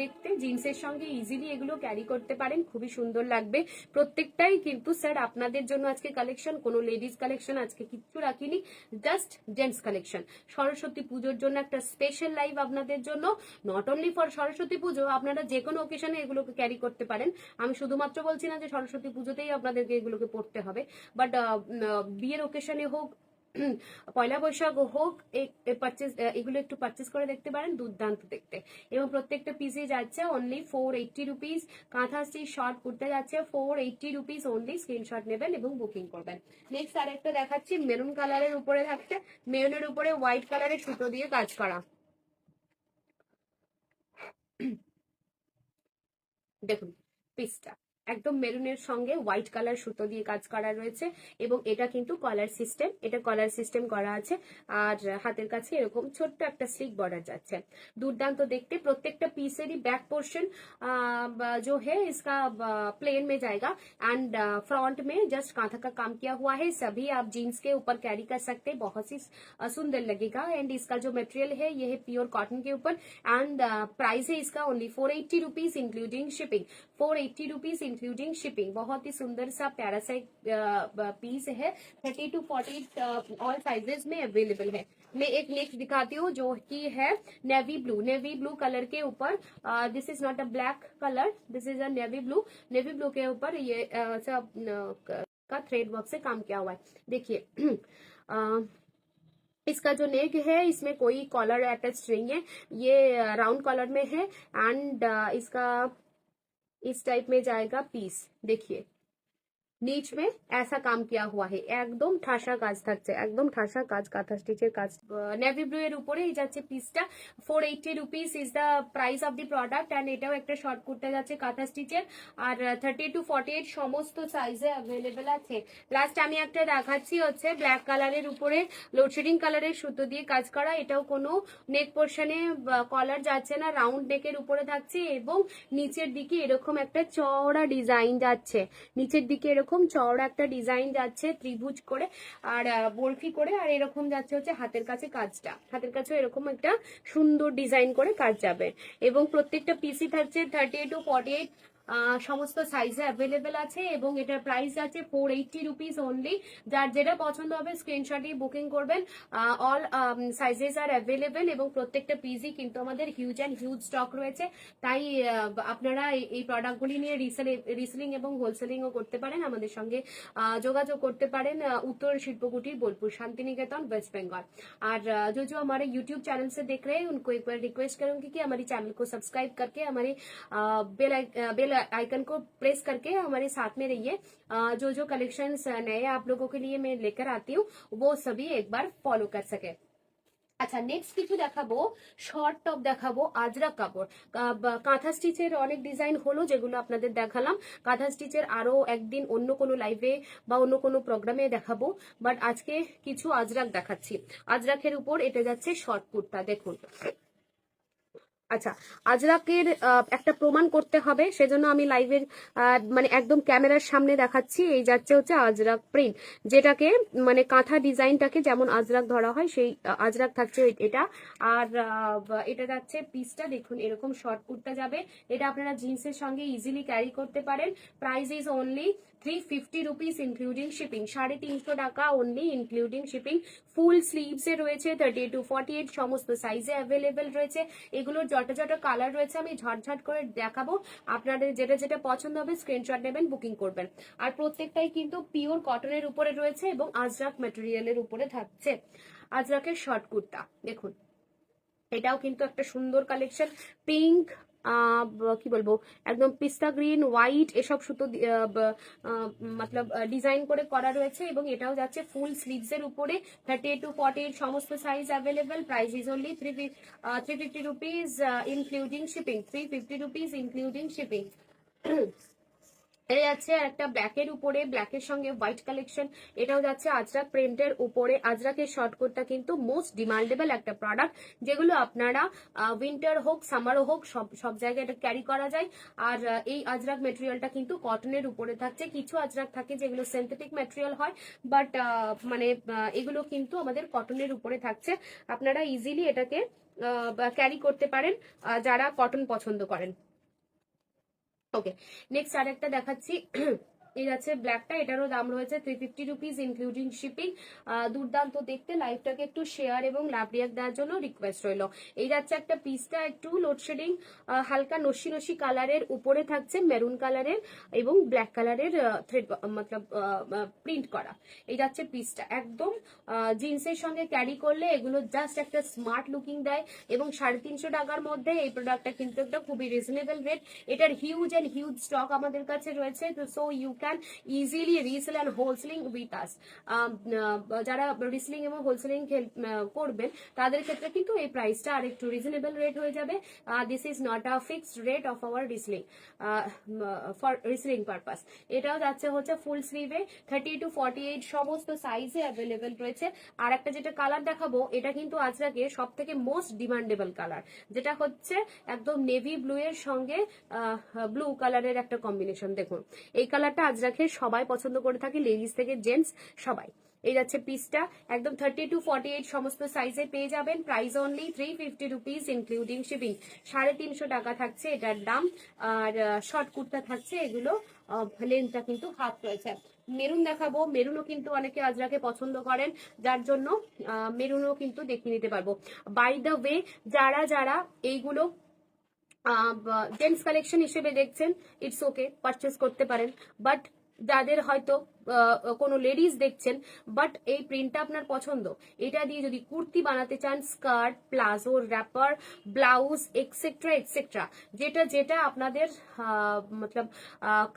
দেখতে, জিন্সের সঙ্গে ইজিলি এগুলো ক্যারি করতে পারেন, খুবই সুন্দর লাগবে প্রত্যেকটাই। কিন্তু স্যার আপনাদের জন্য আজকে কালেকশন, কোনো লেডিস কালেকশন আজকে কিচ্ছু রাখিনি, জাস্ট জেন্টস কালেকশন। সরস্বতী পুজোর জন্য একটা স্পেশাল লাইভ আপনাদের জন্য, নট অনলি ফর সরস্বতী পুজো, আপনারা যে কোনো ওকেশনে এগুলোকে ক্যারি করতে পারেন। আমি শুধুমাত্র বলছি না যে সরস্বতী পুজোতেই আপনাদেরকে এগুলোকে পড়তে হবে, বাট বিয়ের ওকেশনে হোক, পয়লা বৈশাখ হোক, এগুলো একটু পারচেস করে দেখতে পারেন, দুর্দান্ত দেখতে। এবং প্রত্যেকটা পিসে যাচ্ছে অনলি 480 রুপিস। কাঁথা স্টিচ শর্ট কুর্তা যাচ্ছে 480 রুপিস অনলি। স্ক্রিনশট নেবেন এবং বুকিং করবেন। নেক্সট আরেকটা দেখাচ্ছি, মেরুন কালারের উপরে থাকছে, মেরুনের উপরে হোয়াইট কালারের সুতো দিয়ে কাজ করা। দেখুন পিসটা একদম মেরুনের সঙ্গে হোয়াইট কালার সুতো দিয়ে কাজ করা রয়েছে, এবং এটা কিন্তু কলার সিস্টেম করা আছে। আর হাতের কাছে এরকম ছোট্ট একটা স্লিক বর্ডার যাচ্ছে, দুর্দান্ত দেখতে। প্রত্যেকটা পিসেরই बैक पोर्शन जो है इसका प्लेन में जाएगा, एंड फ्रंट में जस्ट कांथा का काम किया हुआ है। सभी आप जीन्स के ऊपर कैरी कर सकते हैं, बहुत ही सुंदर लगेगा। एंड इसका जो मटेरियल है ये है प्योर कॉटन के ऊपर, एंड प्राइस है इसका only 480 rupees including shipping. 480 rupees including shipping. बहुत ही सुंदर सा प्यारा सा पीस है, 30 to 40 ऑल साइजेस में अवेलेबल है। मैं एक नेक्स्ट दिखाती हूँ जो कि है नेवी ब्लू कलर के ऊपर। This is not a black colour, this is a navy blue के ऊपर ये सब का थ्रेड वर्क से काम किया हुआ है। देखिए इसका जो नेक है इसमें कोई कॉलर अटैच नहीं है, ये राउंड कॉलर में है। एंड इसका इस टाइप में जाएगा पीस। देखिए নিচ में ऐसा काम किया हुआ है, একদম ঠাসা কাজ থাকছে, একদম ঠাসা কাজ, কাঁথা স্টিচের কাজ। নেভি ব্লু এর উপরেই যাচ্ছে পিসটা। 480 rupees is the price of the product. And এটাও একটা শর্ট কুর্তা যাচ্ছে কাঁথা স্টিচের, আর 30 to 48 সমস্ত সাইজে অ্যাভেলেবেল আছে। লাস্ট আমি একটা দেখাচ্ছি হচ্ছে ব্ল্যাক কালারের উপরে লোডশেডিং কালারের সুতো দিয়ে কাজ করা। এটাও কোনো নেক পোর্শনে কলার যাচ্ছে না, রাউন্ড নেকের উপরে থাকছে এবং নিচের দিকে এরকম একটা চওড়া ডিজাইন যাচ্ছে, নিচের দিকে এরকম চওড়া একটা ডিজাইন যাচ্ছে ত্রিভুজ করে আর বরফি করে, আর এরকম যাচ্ছে হচ্ছে হাতের কাছে কাজটা, হাতের কাছে এরকম একটা সুন্দর ডিজাইন করে কাজ যাবে। এবং প্রত্যেকটা পিসি থাকছে 30 to 48 সমস্ত সাইজে অ্যাভেলেবেল আছে এবং এটার প্রাইস আছে 480 রুপিস অনলি। যার যেটা পছন্দ হবে স্ক্রিনশটই বুকিং করবেন। অল সাইজেস আর অ্যাভেলেবেল এবং প্রত্যেকটা পিসই কিন্তু আমাদের হিউজ অ্যান্ড হিউজ স্টক রয়েছে। তাই আপনারা এই প্রোডাক্টগুলি নিয়ে রিসেলিং এবং হোলসেলিংও করতে পারেন। আমাদের সঙ্গে যোগাযোগ করতে পারেন उत्तर शिल्पकुटी बोलपुर शांतिनिकेतन वेस्ट बंगाल। और जो हमारे यूट्यूब चैनल से देख रहे हैं उनको एक बार रिक्वेस्ट करूंगी कि हमारे चैनल को सब्सक्राइब करके हमारे बेल आइकन को प्रेस करके हमारे साथ में रहिए। जो कलेक्शंस नए आप लोगों के लिए मैं लेकर आती हूँ वो सभी एक बार फॉलो कर सके। আচ্ছা নেক্সট কিছু দেখাবো, শর্ট টপ দেখাবো আজরাক কাপড়। কাঁথা স্টিচের অনেক ডিজাইন হলো যেগুলো আপনাদের দেখালাম, কাঁথা স্টিচের আরো একদিন অন্য কোনো লাইভে বা অন্য কোনো প্রোগ্রামে দেখাবো, বাট আজকে কিছু আজরাক দেখাচ্ছি। আজরাকের উপর এটা যাচ্ছে শর্ট কুর্তা। দেখুন আচ্ছা আজরাকের একটা প্রমাণ করতে হবে, সেজন্য আমি লাইভের মানে একদম ক্যামেরার সামনে দেখাচ্ছি। এই যাচ্ছে হচ্ছে আজরাক প্রিন্ট, যেটাকে মানে কাঁথা ডিজাইনটাকে যেমন আজরাক ধরা হয় সেই আজরাক থাকছে এটা। আর এটা যাচ্ছে পিসটা দেখুন এরকম শর্ট কুর্তা যাবে, এটা আপনারা জিন্সের সঙ্গে ইজিলি ক্যারি করতে পারেন। Price is only 350 rupees including shipping, 350 টাকা অনলি ইনক্লুডিং শিপিং। ফুল স্লিভসে রয়েছে 30 to 48 সমস্ত সাইজে অ্যাভেলেবেল রয়েছে। এগুলোর জটা কালার রয়েছে, আমি ঝটঝট করে দেখাবো, আপনাদের যেটা যেটা পছন্দ হবে স্ক্রিনশট নেবেন বুকিং করবেন। আর প্রত্যেকটাই কিন্তু পিওর কটনের উপরে রয়েছে এবং আজরাক ম্যাটেরিয়ালের উপরে থাকছে। আজরাকের শর্ট কুর্তা দেখুন, এটাও কিন্তু একটা সুন্দর কালেকশন। পিঙ্ক কি বলবো একদম পিস্তা গ্রিন হোয়াইট এসব সুতো মতলব ডিজাইন করে করা রয়েছে এবং এটাও যাচ্ছে ফুল স্লিভস এর উপরে। 30 to 48 সমস্ত size available. Price is only 350 rupees including shipping, 350 rupees including shipping. এটা যাচ্ছে একটা ব্ল্যাকের উপরে, ব্ল্যাকের সঙ্গে হোয়াইট কালেকশন। এটাও যাচ্ছে আজরাক প্রিন্টের উপরে। আজরাকের শর্ট কোটটা কিন্তু মোস্ট ডিমান্ডেবল একটা প্রোডাক্ট, যেগুলো আপনারা উইন্টার হোক সামারও হোক সব জায়গায় এটা ক্যারি করা যায়। আর এই আজরাক মেটেরিয়ালটা কিন্তু কটনের উপরে থাকছে। কিছু আজরাক থাকে যেগুলো সিনথেটিক ম্যাটেরিয়াল হয়, বাট মানে এগুলো কিন্তু আমাদের কটনের উপরে থাকছে। আপনারা ইজিলি এটাকে ক্যারি করতে পারেন যারা কটন পছন্দ করেন। ওকে নেক্সট আরেকটা দেখাচ্ছি, এই যাচ্ছে ব্ল্যাকটা, এটারও দাম রয়েছে 350 রুপিস ইনক্লুডিং শিপিং। দুর্দান্ত দেখতে, লাইভটাকে একটু শেয়ার এবং লাভ রিয়াক্ট দেওয়ার জন্য রিকোয়েস্ট রইল। এই যাচ্ছে একটা পিসটা একটু লোডশেডিং হালকা নস্যি নস্যি কালারের উপরে থাকছে মেরুন কালারের এবং ব্ল্যাক কালারের থ্রেড মতলব প্রিন্ট করা। এই যাচ্ছে পিসটা একদম জিন্সের সঙ্গে ক্যারি করলে এগুলো জাস্ট একটা স্মার্ট লুকিং দেয় এবং 350 টাকার মধ্যে এই প্রোডাক্টটা কিন্তু একটা খুবই রিজনেবল রেট। এটার হিউজ অ্যান্ড হিউজ স্টক আমাদের কাছে রয়েছে, so you can easily resell and wholeselling with us. যারা রিসেলিং এবং হোলসেলিং করবেন তাদের ক্ষেত্রে কিন্তু এই প্রাইসটা আর একটু রিজনেবল রেট হয়ে যাবে। This is not a fixed rate of our reselling for reselling purpose. এটাও যাচ্ছে হচ্ছে ফুল স্লিভে 30 to 48 সমস্ত সাইজে অ্যাভেলেবেল রয়েছে। আর একটা যেটা কালার দেখাবো এটা কিন্তু আজরাকে সব থেকে মোস্ট ডিমান্ডেবল কালার, যেটা হচ্ছে একদম নেভি ব্লু এর সঙ্গে ব্লু কালারের একটা কম্বিনেশন। দেখুন এই কালারটা আজরাকে সবাই পছন্দ করে থাকে, লেডিস থেকে জেন্টস সবাই। এই যাচ্ছে পিসটা, একদম 30 to 48 সমস্ত সাইজে পেয়ে যাবেন। Price only 350 rupees including shipping. 350 টাকা থাকছে এটার দাম। আর শর্ট কুর্তা থাকছে এগুলো, লেন্থটা কিন্তু হাফ রয়েছে। মেরুন দেখাবো, মেরুনও কিন্তু অনেকে আজরাকে পছন্দ করেন, যার জন্য মেরুনও কিন্তু দেখিয়ে নিতে পারবো। বাই দ্য ওয়ে, যারা যারা এইগুলো জেন্টস কালেকশন হিসেবে দেখছেন, ইটস ওকে, পারচেস করতে পারেন। বাট যাদের হয়তো কোনো লেডিস দেখছেন, বাট এই প্রিন্টটা আপনার পছন্দ, এটা দিয়ে যদি কুর্তি বানাতে চান, skirt, palazzo, wrapper, blouse etcetera etcetera, যেটা যেটা আপনাদের মতলব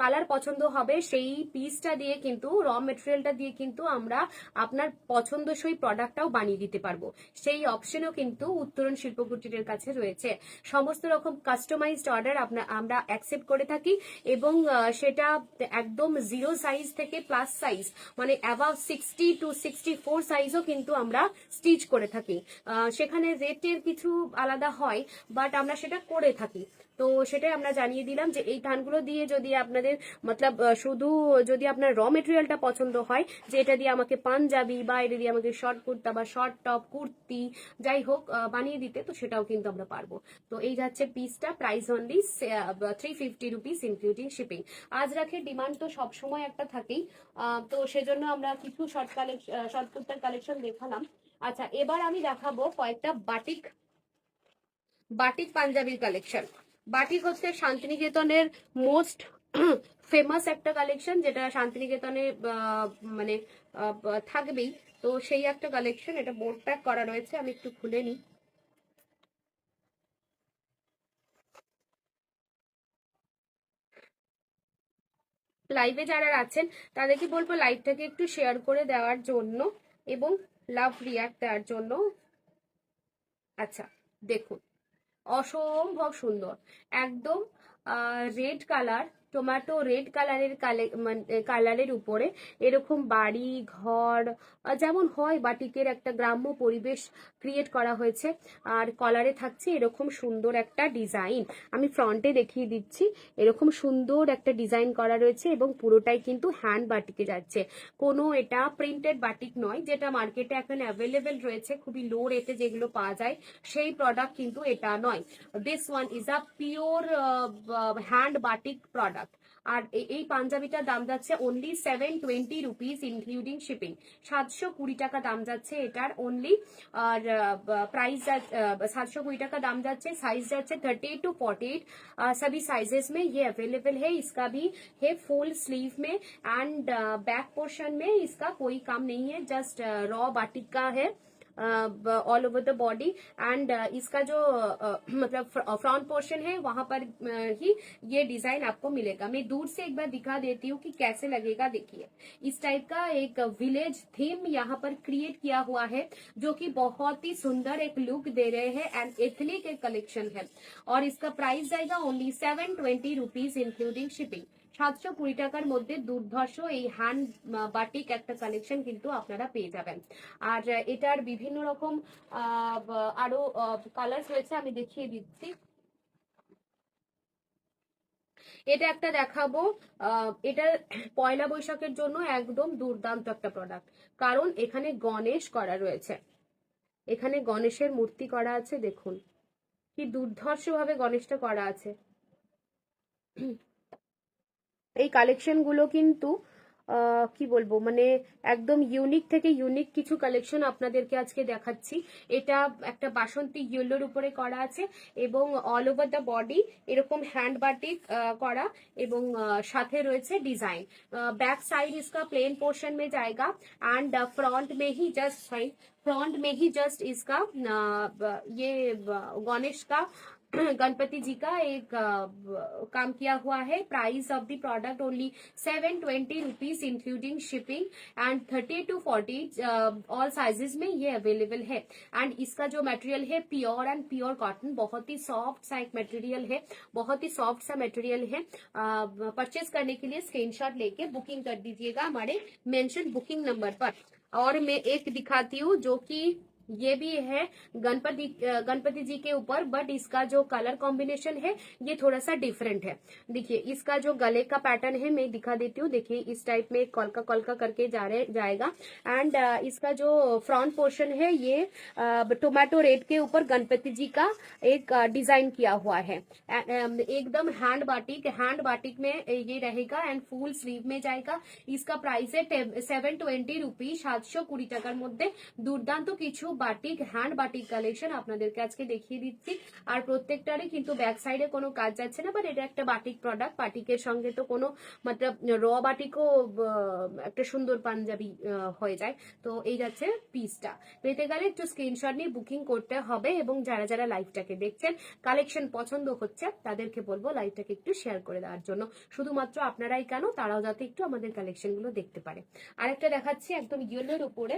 কালার পছন্দ হবে, সেই পিসটা দিয়ে কিন্তু, র মেটেরিয়ালটা দিয়ে কিন্তু আমরা আপনার পছন্দসই প্রোডাক্টটাও বানিয়ে দিতে পারবো। সেই অপশনও কিন্তু উত্তরণ শিল্পকুটিরের কাছে রয়েছে। সমস্ত রকম কাস্টমাইজড অর্ডার আমরা অ্যাকসেপ্ট করে থাকি, এবং সেটা একদম 0 সাইজ থেকে প্লাস সাইজ, মানে অ্যাবাভ 60 to 64 সাইজও কিন্তু আমরা স্টিচ করে থাকি। সেখানে রেটের কিছু আলাদা হয়, বাট আমরা সেটা করে থাকি। তো সেটাই আমরা জানিয়ে দিলাম যে এই ধানগুলো দিয়ে যদি আপনাদের মতলব শুধু যদি আপনার র মেটেরিয়ালটা পছন্দ হয়, যে এটা দিয়ে আমাকে পাঞ্জাবি বা এটা দিয়ে আমাকে শর্ট কুর্তা বা শর্ট টপ কুর্তি যাই হোক বানিয়ে দিতে, তো সেটাও কিন্তু আমরা পারবো। তো এই যাচ্ছে পিসটা, price only 350 rupees including shipping. আজরাখের ডিমান্ড তো সবসময় একটা থাকেই, তো সেজন্য আমরা কিছু শর্ট কুর্তার কালেকশন দেখালাম। আচ্ছা, এবার আমি দেখাবো কয়েকটা বাটিক বাটিক পাঞ্জাবির কালেকশন। বাটিক হচ্ছে শান্তিনিকেতনের মোস্ট ফেমাস একটা কালেকশন, যেটা শান্তিনিকেতনে মানে থাকবেই। তো সেই একটা কালেকশন, এটা বোর্ড প্যাক করা রয়েছে, আমি একটু খুলে নিই। লাইভে যারা আছেন তাদেরকে বলবো লাইভটাকে একটু শেয়ার করে দেওয়ার জন্য এবং লাভ রিয়াক্ট দেওয়ার জন্য। আচ্ছা, দেখুন, অসম্ভব সুন্দর, একদম রেড কালার, টমেটো রেড কালারের কালারের উপরে এরকম বাড়ি ঘর যেমন হয় বাটিকের একটা গ্রাম্য পরিবেশ ক্রিয়েট করা হয়েছে। আর কলারে থাকছে এরকম সুন্দর একটা ডিজাইন, আমি ফ্রন্টে দেখিয়ে দিচ্ছি। এরকম সুন্দর একটা ডিজাইন করা রয়েছে এবং পুরোটাই কিন্তু হ্যান্ড বাটিকে যাচ্ছে, কোনো এটা প্রিন্টেড বাটিক নয়, যেটা মার্কেটে এখন অ্যাভেলেবেল রয়েছে খুবই লো রেটে যেগুলো পাওয়া যায়, সেই প্রোডাক্ট কিন্তু এটা নয়। This one is a pure hand batik product. আর এই পাঞ্জাবিটার দাম যাচ্ছে অনলি 720 রুপিস ইনক্লুডিং শিপিং। 720 টাকা দাম যাচ্ছে এটার অনলি। আর प्राइस 720 টাকা দাম যাচ্ছে। সাইজ যাচ্ছে 38 to 48, सभी साइजेस में ये अवेलेबल है। इसका भी है फुल स्लीव में एंड बैक पोर्शन में इसका कोई काम नहीं है, जस्ट रॉ बाटिक का है all over the body. And इसका जो मतलब फ्रंट पोर्शन है वहां पर ही ये डिजाइन आपको मिलेगा। मैं दूर से एक बार दिखा देती हूँ कि कैसे लगेगा। देखिए, इस टाइप का एक विलेज थीम यहाँ पर क्रिएट किया हुआ है, जो कि बहुत ही सुंदर एक लुक दे रहे हैं एंड एथनिक एक कलेक्शन है। और इसका प्राइस जाएगा ओनली 720 रुपीज इंक्लूडिंग शिपिंग। 720 টাকার মধ্যে দুর্ধর্ষ এই হ্যান্ড বাটিক একটা কালেকশন কিন্তু আপনারা পেয়ে যাবেন। আর এটার বিভিন্ন রকম আরো কালার রয়েছে, আমি দেখিয়ে দিচ্ছি। এটা একটা দেখাবো, এটা পয়লা বৈশাখের জন্য একদম দুর্দান্ত একটা প্রোডাক্ট, কারণ এখানে গণেশ করা রয়েছে, এখানে গণেশের মূর্তি করা আছে, দেখুন কি দুর্ধর্ষ ভাবে গণেশটা করা আছে। এই কালেকশন গুলো কিন্তু কি বলবো, মানে একদম ইউনিক থেকে ইউনিক কিছু কালেকশন আপনাদেরকে আজকে দেখাচ্ছি। এটা একটা বাসন্তী ইয়েলোর উপরে করা আছে এবং অল ওভার দ্য বডি এরকম হ্যান্ড বাটিক করা এবং সাথে রয়েছে ডিজাइन। बैक साइड इसका प्लेन पोर्शन में जाएगा एंड फ्रंट में ही जस्ट इसका ये गणेश का गणपति जी का एक काम किया हुआ है। Price of the product only 720 rupees including shipping and 30 to 40 all sizes में ये अवेलेबल है। एंड इसका जो मटेरियल है प्योर एंड प्योर कॉटन, बहुत ही सॉफ्ट सा एक मटेरियल है, बहुत ही सॉफ्ट सा मटेरियल है। परचेज करने के लिए स्क्रीनशॉट लेके बुकिंग कर दीजिएगा हमारे मेंशन बुकिंग नंबर पर। और मैं एक दिखाती हूँ जो कि ये भी है गणपति जी के ऊपर, बट इसका जो कलर कॉम्बिनेशन है ये थोड़ा सा डिफरेंट है। देखिए इसका जो गले का पैटर्न है मैं दिखा देती हूँ। देखिए इस टाइप में कॉलका कॉलका करके जाएगा। एंड इसका जो फ्रंट पोर्शन है ये टोमेटो रेड के ऊपर गणपति जी का एक डिजाइन किया हुआ है। एकदम हैंड बाटिक में ये रहेगा एंड फुल स्लीव में जाएगा। इसका प्राइस है 720 रुपीज, 720 টাকার মধ্যে দুর্দান্ত কিছু বাটিক হ্যান্ড বাটিক কালেকশন আপনাদেরকে আজকে দেখিয়ে দিচ্ছি। আর প্রত্যেকটারই কিন্তু ব্যাক সাইডে কোনো কাজ যাচ্ছে না, বাট এটা একটা বাটিক প্রোডাক্ট। বাটিকের সঙ্গে তো কোনো মতলব র বাটিকও একটা সুন্দর পাঞ্জাবি হয়ে যায়। তো এই যাচ্ছে পিসটা। পেতে গেলে একটু স্ক্রিনশট নিয়ে বুকিং করতে হবে, এবং যারা যারা লাইভটাকে দেখছেন কালেকশন পছন্দ হচ্ছে তাদেরকে বলবো লাইভটাকে একটু শেয়ার করে দেওয়ার জন্য। শুধুমাত্র আপনারাই কেন, তারাও যাতে একটু আমাদের কালেকশন গুলো দেখতে পারে। আরেকটা দেখাচ্ছি একদম ইয়েলোর উপরে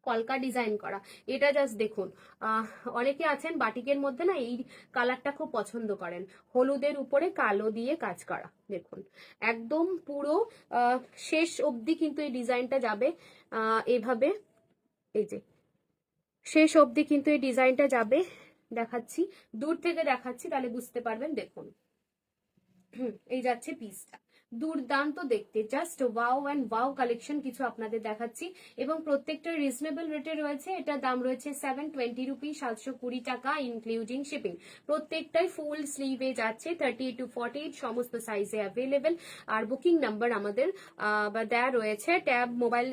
কলকা ডিজাইন করা। এটা জাস্ট দেখুন, অনেকে আছেন বাটিকের মধ্যে না এই কালারটা খুব পছন্দ করেন, হলুদের উপরে কালো দিয়ে কাজ করা। দেখুন একদম পুরো শেষ অবধি কিন্তু এই ডিজাইনটা যাবে এভাবে। এই যে শেষ অবধি কিন্তু এই ডিজাইনটা যাবে। দেখাচ্ছি, দূর থেকে দেখাচ্ছি তাহলে বুঝতে পারবেন। দেখুন এই যাচ্ছে পিসটা, দুর্দান্ত দেখতে, just wow and wow collection কিছু আপনাদের দেখাচ্ছি, এবং প্রত্যেকটা রিজনেবল রেটে রয়েছে। এটার দাম রয়েছে 720 রুপিস, 720 টাকা ইনক্লুডিং শিপিং। প্রত্যেকটাই ফুল স্লিভে যাচ্ছে, 38 to 48 সমস্ত সাইজে অ্যাভেলেবেল। আর বুকিং নাম্বার আমাদের দেয়া রয়েছে, ট্যাব মোবাইল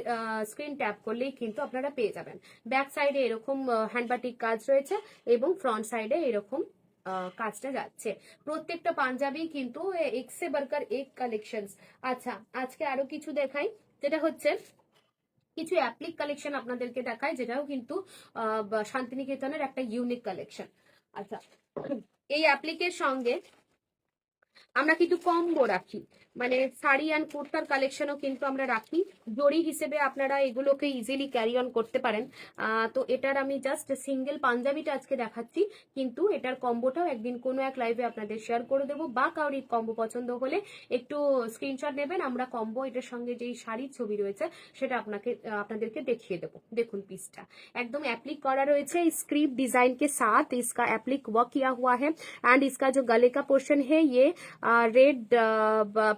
স্ক্রিন ট্যাপ করলেই কিন্তু আপনারা পেয়ে যাবেন। ব্যাক সাইডে এরকম হ্যান্ডবাটিক কাজ রয়েছে এবং ফ্রন্ট সাইডে এরকম কাজটা যাচ্ছে। প্রত্যেকটা পাঞ্জাবি কিন্তু এক্সে বার্কার এক কালেকশন। আচ্ছা আজকে আরো কিছু দেখাই, যেটা হচ্ছে কিছু অ্যাপ্লিক কালেকশন আপনাদেরকে দেখায়, যেটাও কিন্তু শান্তিনিকেতনের একটা ইউনিক কালেকশন। আচ্ছা এই অ্যাপ্লিকের সঙ্গে আমরা কিন্তু কম্বো রাখি, মানে শাড়ি অ্যান্ড কুর্তার কালেকশনও কিন্তু আমরা রাখি জড়ি হিসেবে, আপনারা এগুলোকে ইজিলি ক্যারি অন করতে পারেন। তো এটার আমি জাস্ট সিঙ্গেল পাঞ্জাবিটা আজকে দেখাচ্ছি, কিন্তু এটার কম্বোটাও একদিন কোনো এক লাইভে আপনাদের শেয়ার করে দেবো, বা কারোর কম্বো পছন্দ হলে একটু স্ক্রিনশট নেবেন, আমরা কম্বো এটার সঙ্গে যেই শাড়ির ছবি রয়েছে সেটা আপনাদেরকে দেখিয়ে দেবো। দেখুন পিসটা एकदम एप्लिक करा रही है स्क्रीप डिजाइन के साथ, इसका एप्लिक वर्क किया हुआ है। एंड इसका जो गले का पोर्शन है ये रेड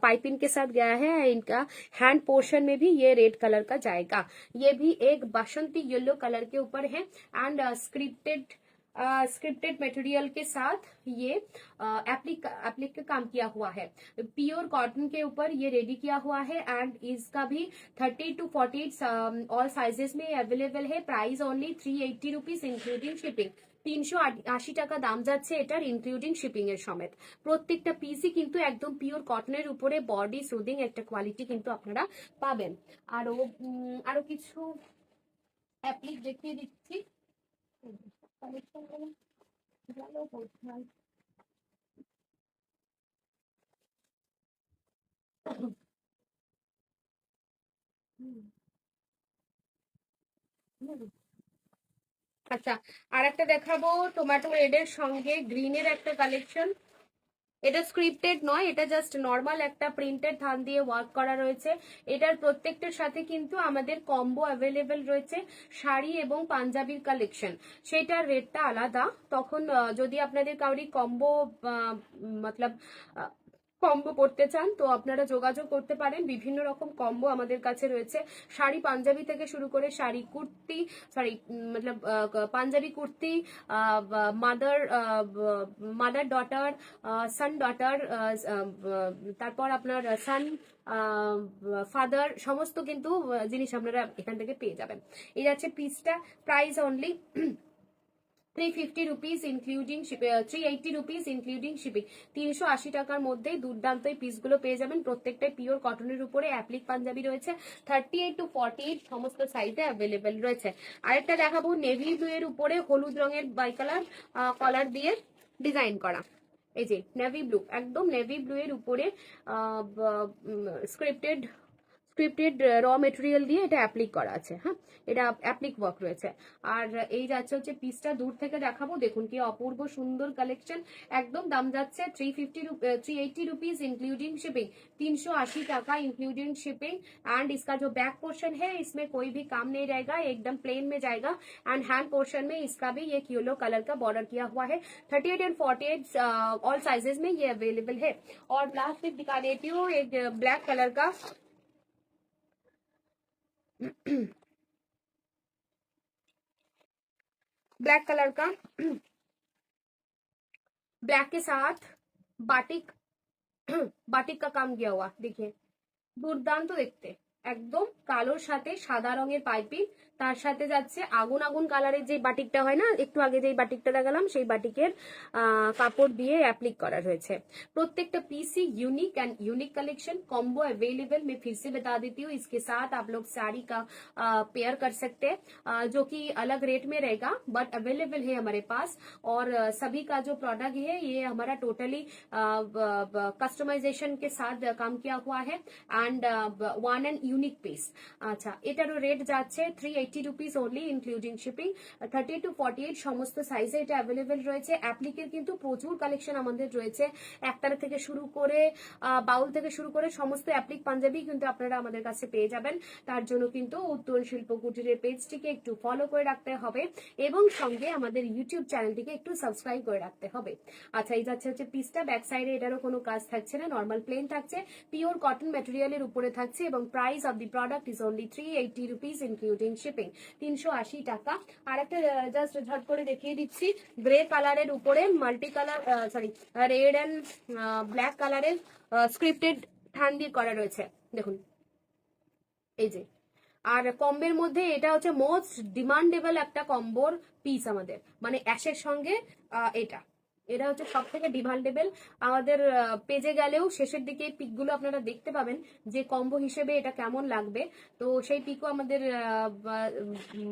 पाइपिंग के साथ गया है। इनका हैंड पोर्शन में भी ये रेड कलर का जाएगा। ये भी एक बसंती येलो कलर के ऊपर है एंड स्क्रिप्टेड मटेरियल के साथ ये एप्लिक का काम किया हुआ है। प्योर कॉटन के ऊपर ये रेडी किया हुआ है एंड इसका भी 30 to 48 ऑल साइजेस में अवेलेबल है। Price only 380 rupees including shipping. 380 টাকা দাম যাচ্ছে এটার ইনক্লুডিং শিপিং এর সমেত। প্রত্যেকটা পিসই কিন্তু একদম পিওর কটনের উপরে বডি সুদিং একটা কোয়ালিটি কিন্তু আপনারা পাবেন। আরো কিছু অ্যাপ্লিক দেখিয়ে দিচ্ছি। আচ্ছা আর একটা দেখাবো টমেটো রেডের সঙ্গে গ্রিনের একটা কালেকশন। এটা স্ক্রিপ্টেড নয়, এটা জাস্ট নর্মাল একটা প্রিন্টেড থান দিয়ে ওয়ার্ক করা রয়েছে। এটার প্রত্যেকটার সাথে কিন্তু আমাদের কম্বো অ্যাভেলেবেল রয়েছে, শাড়ি এবং পাঞ্জাবির কালেকশন। সেটার রেটটা আলাদা। তখন যদি আপনাদের কাউরি কম্বো মতলব কম্বো করতে চান তো আপনারা যোগাযোগ করতে পারেন। বিভিন্ন রকম কম্বো আমাদের কাছে রয়েছে, শাড়ি পাঞ্জাবি থেকে শুরু করে শাড়ি কুর্তি, সরি মতলব পাঞ্জাবি কুর্তি, মাদার ডটার, সান ডটার, তারপর আপনার সান ফাদার, সমস্ত কিন্তু জিনিস আপনারা এখান থেকে পেয়ে যাবেন। এই যাচ্ছে পিসটা, price only 350 rupees including 380 rupees including shipping. 380 টাকার মধ্যে দুর্দান্ত এই পিসগুলো পেয়ে যাবেন। প্রত্যেকটাই পিওর কটনের উপরে অ্যাপ্লিক পাঞ্জাবি রয়েছে, 38 to 48 সমস্ত সাইজে অ্যাভেলেবেল রয়েছে। আরেকটা দেখাবো নেভি ব্লু এর উপরে হলুদ রঙের বাইকালার কলার দিয়ে ডিজাইন করা। এই যে নেভি ব্লু, একদম নেভি ব্লু এর উপরে স্ক্রিপ্টেড র মেটেরিয়াল দিয়ে এটা অ্যাপ্লিক করা আছে। হ্যাঁ, এটা অ্যাপ্লিক ওয়ার্ক রয়েছে। আর এই যাচ্ছে হচ্ছে পিসটা দূর থেকে দেখাবো, দেখুন কি অপূর্ব সুন্দর কালেকশন। একদম দাম যাচ্ছে 380 रुपीज इंक्लूडिंग शिपिंग, 380 টাকা इंक्लूडिंग शिपिंग। एंड इसका जो बैक पोर्शन है इसमें कोई भी काम नहीं रहेगा, एकदम प्लेन में जाएगा। एंड हैंड पोर्शन में इसका भी एक येलो कलर का बॉर्डर किया हुआ है। 38 एंड 48 ऑल साइजेस में ये अवेलेबल है। और लास्ट में दिखा देती हूँ एक ब्लैक कलर का ब्लैक कलर का ब्लैक के साथ बाटिक बाटिक का काम किया हुआ, देखिए দুর্দান্ত দেখতে। একদম কালোর সাথে সাদা রঙের পাইপিং, তার সাথে যাচ্ছে আগুন আগুন কালারের যে বাটিকটা হয় না, একটু আগে যে বাটিকটা দেখালাম সেই বাটিকের কাপড় দিয়ে অ্যাপ্লিক করা হয়েছে। প্রত্যেকটা PC unique and unique collection combo available. मैं फिर से बता देती हूँ, इसके साथ आप लोग साड़ी का पेयर कर सकते हैं, जो कि अलग रेट में रहेगा बट अवेलेबल है हमारे पास। और सभी का जो प्रोडक्ट है ये हमारा टोटली कस्टमाइजेशन के साथ काम किया हुआ है। And one and unique piece. আচ্ছা, এটারও রেট যাচ্ছে 380 rupees only including shipping. 30 to 48 সমস্ত সাইজে এটা অ্যাভেলেবেল রয়েছে। অ্যাপ্লিকের কিন্তু প্রচুর কালেকশন আমাদের রয়েছে, একতারা থেকে শুরু করে বাউল থেকে শুরু করে সমস্ত অ্যাপ্লিক পাঞ্জাবি কিন্তু আপনারা আমাদের কাছে পেয়ে যাবেন। তার জন্য কিন্তু উত্তরণ শিল্প কুটিরের পেজটিকে একটু ফলো করে রাখতে হবে এবং সঙ্গে আমাদের ইউটিউব চ্যানেলটিকে একটু সাবস্ক্রাইব করে রাখতে হবে। আচ্ছা, এই যাচ্ছে হচ্ছে পিসটা, ব্যাক সাইডে এটারও কোনো কাজ থাকছে না, নর্মাল প্লেন থাকছে, পিওর কটন ম্যাটেরিয়ালের উপরে থাকছে এবং price of the product is only 380 rupees including shipping, 380 টাকা। আর একটা জাস্ট ঝট করে দেখিয়ে দিচ্ছি, গ্রে কালারের উপরে multi colour sorry red and black কালারের স্ক্রিপ্টেড থান দিয়ে করা রয়েছে, দেখুন এই যে। আর কম্বের মধ্যে এটা হচ্ছে মোস্ট ডিমান্ডেবল একটা কম্বোর পিস আমাদের, মানে অ্যাশের সঙ্গে এটা এটা হচ্ছে সব থেকে ডিমান্ডেবল। আমাদের পেজে গেলেও শেষের দিকে পিকগুলো আপনারা দেখতে পাবেন যে কম্বো হিসেবে এটা কেমন লাগবে। তো সেই পিকও আমাদের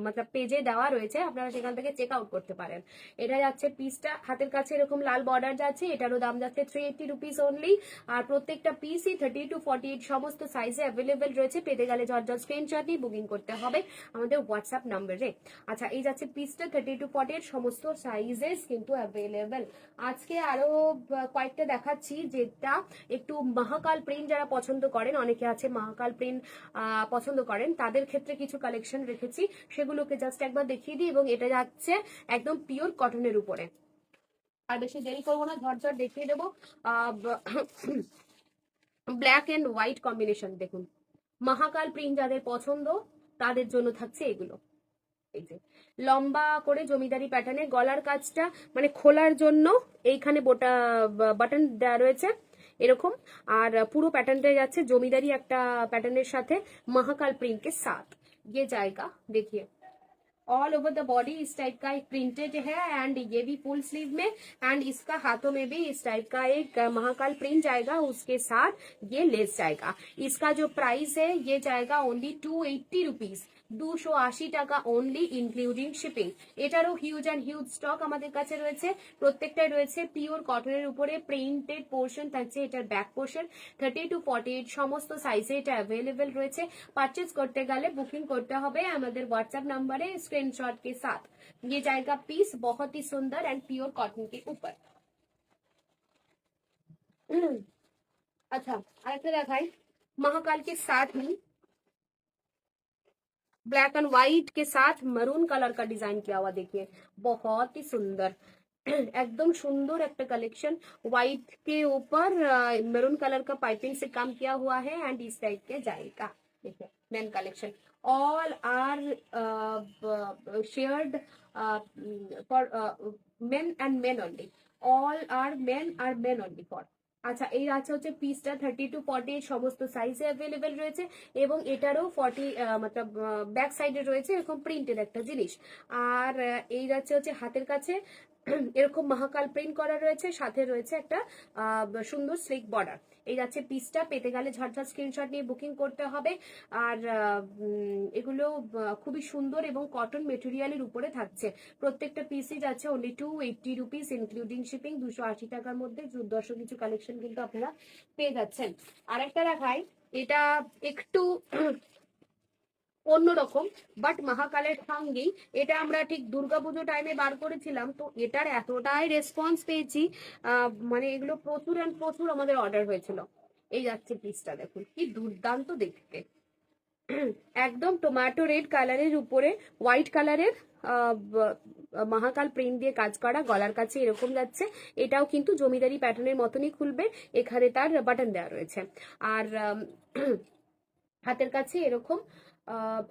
মানে পেজে দেওয়া রয়েছে, আপনারা সেখান থেকে চেক আউট করতে পারেন। এটা যাচ্ছে পিসটা, হাতের কাছে এরকম লাল বর্ডার যাচ্ছে, এটারও দাম যাচ্ছে 380 রুপিস অনলি। আর প্রত্যেকটা পিসই 30 to 48 সমস্ত সাইজে অ্যাভেলেবেল রয়েছে। পেতে গেলে ঝটঝট স্ক্রিনশট নিয়ে বুকিং করতে হবে আমাদের হোয়াটসঅ্যাপ নাম্বারে। আচ্ছা, এই যাচ্ছে পিসটা 30 to 48 সমস্ত সাইজেস কিন্তু অ্যাভেলেবেল। আজকে আরো কয়েকটা দেখাচ্ছি, যেটা একটু মহাকাল প্রিন্ট যারা পছন্দ করেন, অনেকে আছে মহাকাল প্রিন্ট পছন্দ করেন, তাদের ক্ষেত্রে কিছু কালেকশন রেখেছি, সেগুলোকে জাস্ট একবার দেখিয়ে দিই। এবং এটা যাচ্ছে একদম পিওর কটনের উপরে। আর বেশি দেরি করবো না, ঝটঝট দেখিয়ে দেবো। ব্ল্যাক এন্ড হোয়াইট কম্বিনেশন, দেখুন মহাকাল প্রিন্ট যাদের পছন্দ তাদের জন্য থাকছে এগুলো। এই যে লম্বা করে জমিদারি প্যাটার্নে গলার কাজটা, মানে খোলার জন্য এইখানে বাটন দেওয়া রয়েছে এরকম। আর পুরো প্যাটার্নটা যাচ্ছে জমিদারি একটা প্যাটার্নের সাথে महाकाल प्रिंट के साथ। ये जाएगा, देखिए ऑल ओवर द बॉडी इस टाइप का एक प्रिंटेड है एंड ये भी फुल स्लीव में। एंड इसका हाथों में भी इस टाइप का एक महाकाल प्रिंट जाएगा, उसके साथ ये लेस जाएगा। इसका जो प्राइस है ये जाएगा ओनली 280 रुपीज, 280 টাকা অনলি ইনক্লুডিং শিপিং। এটারও হিউজ অ্যান্ড হিউজ স্টক আমাদের কাছে রয়েছে, প্রত্যেকটাই রয়েছে পিওর কটনের উপরে প্রিন্টেড পোর্শন থাকছে। এটার ব্যাক পোর্শন 30 to 48 সমস্ত সাইজে এটা অ্যাভেলেবেল রয়েছে। পারচেজ করতে গেলে বুকিং করতে হবে আমাদের হোয়াটসঅ্যাপ নাম্বারে स्क्रीनशॉट के साथ। ये जाएगा पीस बहुत ही सुंदर एंड प्योर कॉटन के ऊपर। अच्छा, আরেকটা দেখাই महाकाल के साथ ही ब्लैक एंड व्हाइट के साथ मरून कलर का डिजाइन किया हुआ, देखिए बहुत ही सुंदर एकदम सुंदर एक कलेक्शन। व्हाइट के ऊपर मरून कलर का पाइपिंग से काम किया हुआ है एंड इस टाइप के जाएगा। देखिए main collection all are shared for men and men only, all are men only for। আচ্ছা, এই আছে হচ্ছে পিসটা 30 to 48 সমস্ত সাইজে অ্যাভেলেবেল রয়েছে এবং এটারও 40 मतलब ব্যাক সাইডে রয়েছে এরকম প্রিন্টের একটা জিনিস। আর এই যাচ্ছে হচ্ছে হাতের কাছে এরকম মহাকাল প্রিন্ট করা রয়েছে, সাথে রয়েছে একটা সুন্দর স্লিক বর্ডার। এই যাচ্ছে পিসটা, পেতে গেলে ঝটঝট স্ক্রিনশট নিয়ে বুকিং করতে হবে। আর এগুলো খুবই সুন্দর এবং কটন মেটেরিয়ালের উপরে থাকছে। প্রত্যেকটা পিসই যাচ্ছে অনলি 280 রুপিস ইনক্লুডিং শিপিং, 280 টাকার মধ্যে দুর্দর্শ কিছু কালেকশন কিন্তু আপনারা পেয়ে যাচ্ছেন। আরেকটা দেখাই, এটা একটু অন্যরকম, বাট মহাকালের সঙ্গেই এটা আমরা ঠিক দুর্গাপুজো টাইমে বার করেছিলাম, তো এটার এতটাই রেসপন্স পেয়েছি, মানে এগুলো প্রচুর অ্যান্ড প্রচুর আমাদের অর্ডার হয়েছিল। এই যাচ্ছে পিসটা, দেখুন কি দুর্দান্ত দেখতে, একদম টমেটো রেড কালারের উপরে হোয়াইট কালারের মহাকাল প্রিন্ট দিয়ে কাজ করা, গলার কাছে এরকম যাচ্ছে। এটাও কিন্তু জমিদারি প্যাটার্নের মতনই খুলবে, এখানে তার বাটন দেওয়া রয়েছে। আর হাতের কাছে এরকম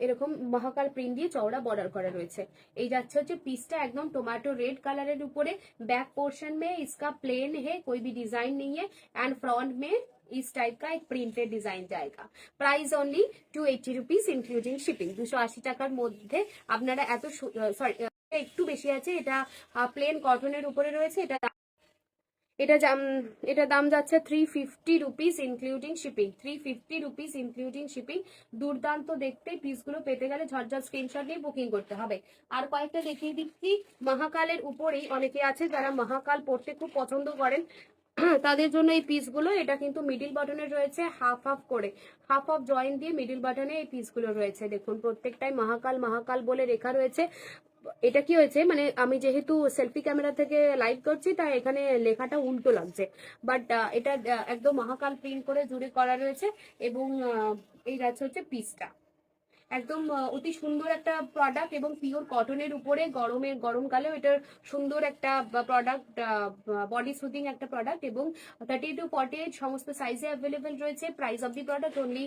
এরকম মহাকাল প্রিন্ট দিয়ে চওড়া বর্ডার করা রয়েছে। এই যাচ্ছে হচ্ছে পিসটা একদম टोमेटो रेड कलर উপরে। बैक पोर्शन में इसका प्लेन है, कोई भी डिजाइन नहीं है, एंड फ्रंट में इस टाइप का एक प्रिंटेड डिजाइन जाएगा। Price only 280 rupees including shipping. 280 টাকার মধ্যে আপনারা এত সরি একটু বেশি আছে, এটা প্লেন কটনের উপরে রয়েছে। এটা এটা দাম যাচ্ছে 350 rupees including shipping. 350 rupees including shipping. দুর্দান্ত দেখতে, পিসগুলো পেতে গেলে ঝটঝট স্ক্রিনশট নিয়ে বুকিং করতে হবে। আর কয়েকটা দেখিয়ে দিচ্ছি। মহাকালের উপরেই অনেকে আছে যারা মহাকাল পড়তে খুব পছন্দ করেন, তাদের জন্য এই পিসগুলো। এটা কিন্তু মিডিল বাটনে রয়েছে হাফ হাফ করে, হাফ হাফ জয়েন্ট দিয়ে মিডিল বাটনে এই পিসগুলো রয়েছে। দেখুন প্রত্যেকটাই মহাকাল মহাকাল বলে লেখা রয়েছে। এটা কি হয়েছে, মানে আমি যেহেতু সেলফি ক্যামেরা থেকে লাইভ করছি তাই এখানে লেখাটা উল্টো লাগছে, বাট এটা একদম মহাকাল প্রিন্ট করে জুড়ে করা রয়েছে। এবং এই যাচ্ছে হচ্ছে পিসটা, একদম অতি সুন্দর একটা প্রোডাক্ট এবং পিওর কটনের উপরে গরমকালেও এটার সুন্দর একটা প্রোডাক্ট, বডি সুদিং একটা প্রোডাক্ট। এবং 30 to 48 সমস্ত সাইজে অ্যাভেলেবেল রয়েছে। Price of the product only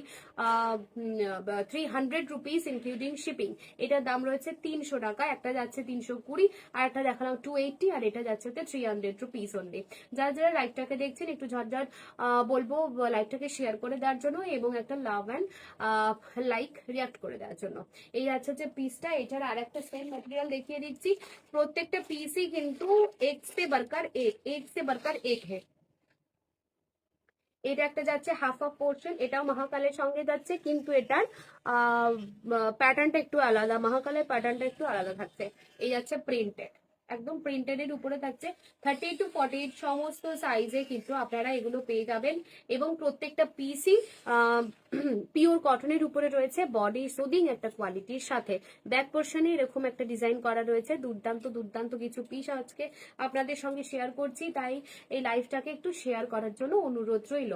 300 rupees including shipping. এটার দাম রয়েছে 300 টাকা। একটা যাচ্ছে 320, আর একটা দেখালাম 280, আর এটা যাচ্ছে 300 রুপিস অনলি। যারা যারা লাইভটাকে দেখছেন একটু ঝটঝট বলবো লাইভটাকে শেয়ার করে দেওয়ার জন্য এবং একটা লাভ অ্যান্ড লাইক রিয়াক্ট করে দেওয়ার জন্য। এই আছে হচ্ছে পিসটা। এছাড়া আর একটা সেম ম্যাটেরিয়াল দেখিয়ে দিচ্ছি। প্রত্যেকটা পিসই কিন্তু এক সে বরকার এক হে। এটা একটা যাচ্ছে হাফ অফ পোর্শন, এটাও মহাকালের সঙ্গে যাচ্ছে, কিন্তু এটার প্যাটার্নটা একটু আলাদা, মহাকালের প্যাটার্নটা একটু আলাদা থাকছে। এই যাচ্ছে প্রিন্টেড, একদম প্রিন্টেড এর উপরে থাকছে। 30 to 48 সমস্ত সাইজে কিন্তু আপনারা এগুলো পেয়ে যাবেন। এবং প্রত্যেকটা পিসই পিওর কটনের উপরে রয়েছে, বডি সুদিং একটা কোয়ালিটির সাথে। ব্যাক পোর্শনে এরকম একটা ডিজাইন করা রয়েছে। দুর্দান্ত দুর্দান্ত কিছু পিস আজকে আপনাদের সঙ্গে শেয়ার করছি, তাই এই লাইভটাকে একটু শেয়ার করার জন্য অনুরোধ रही।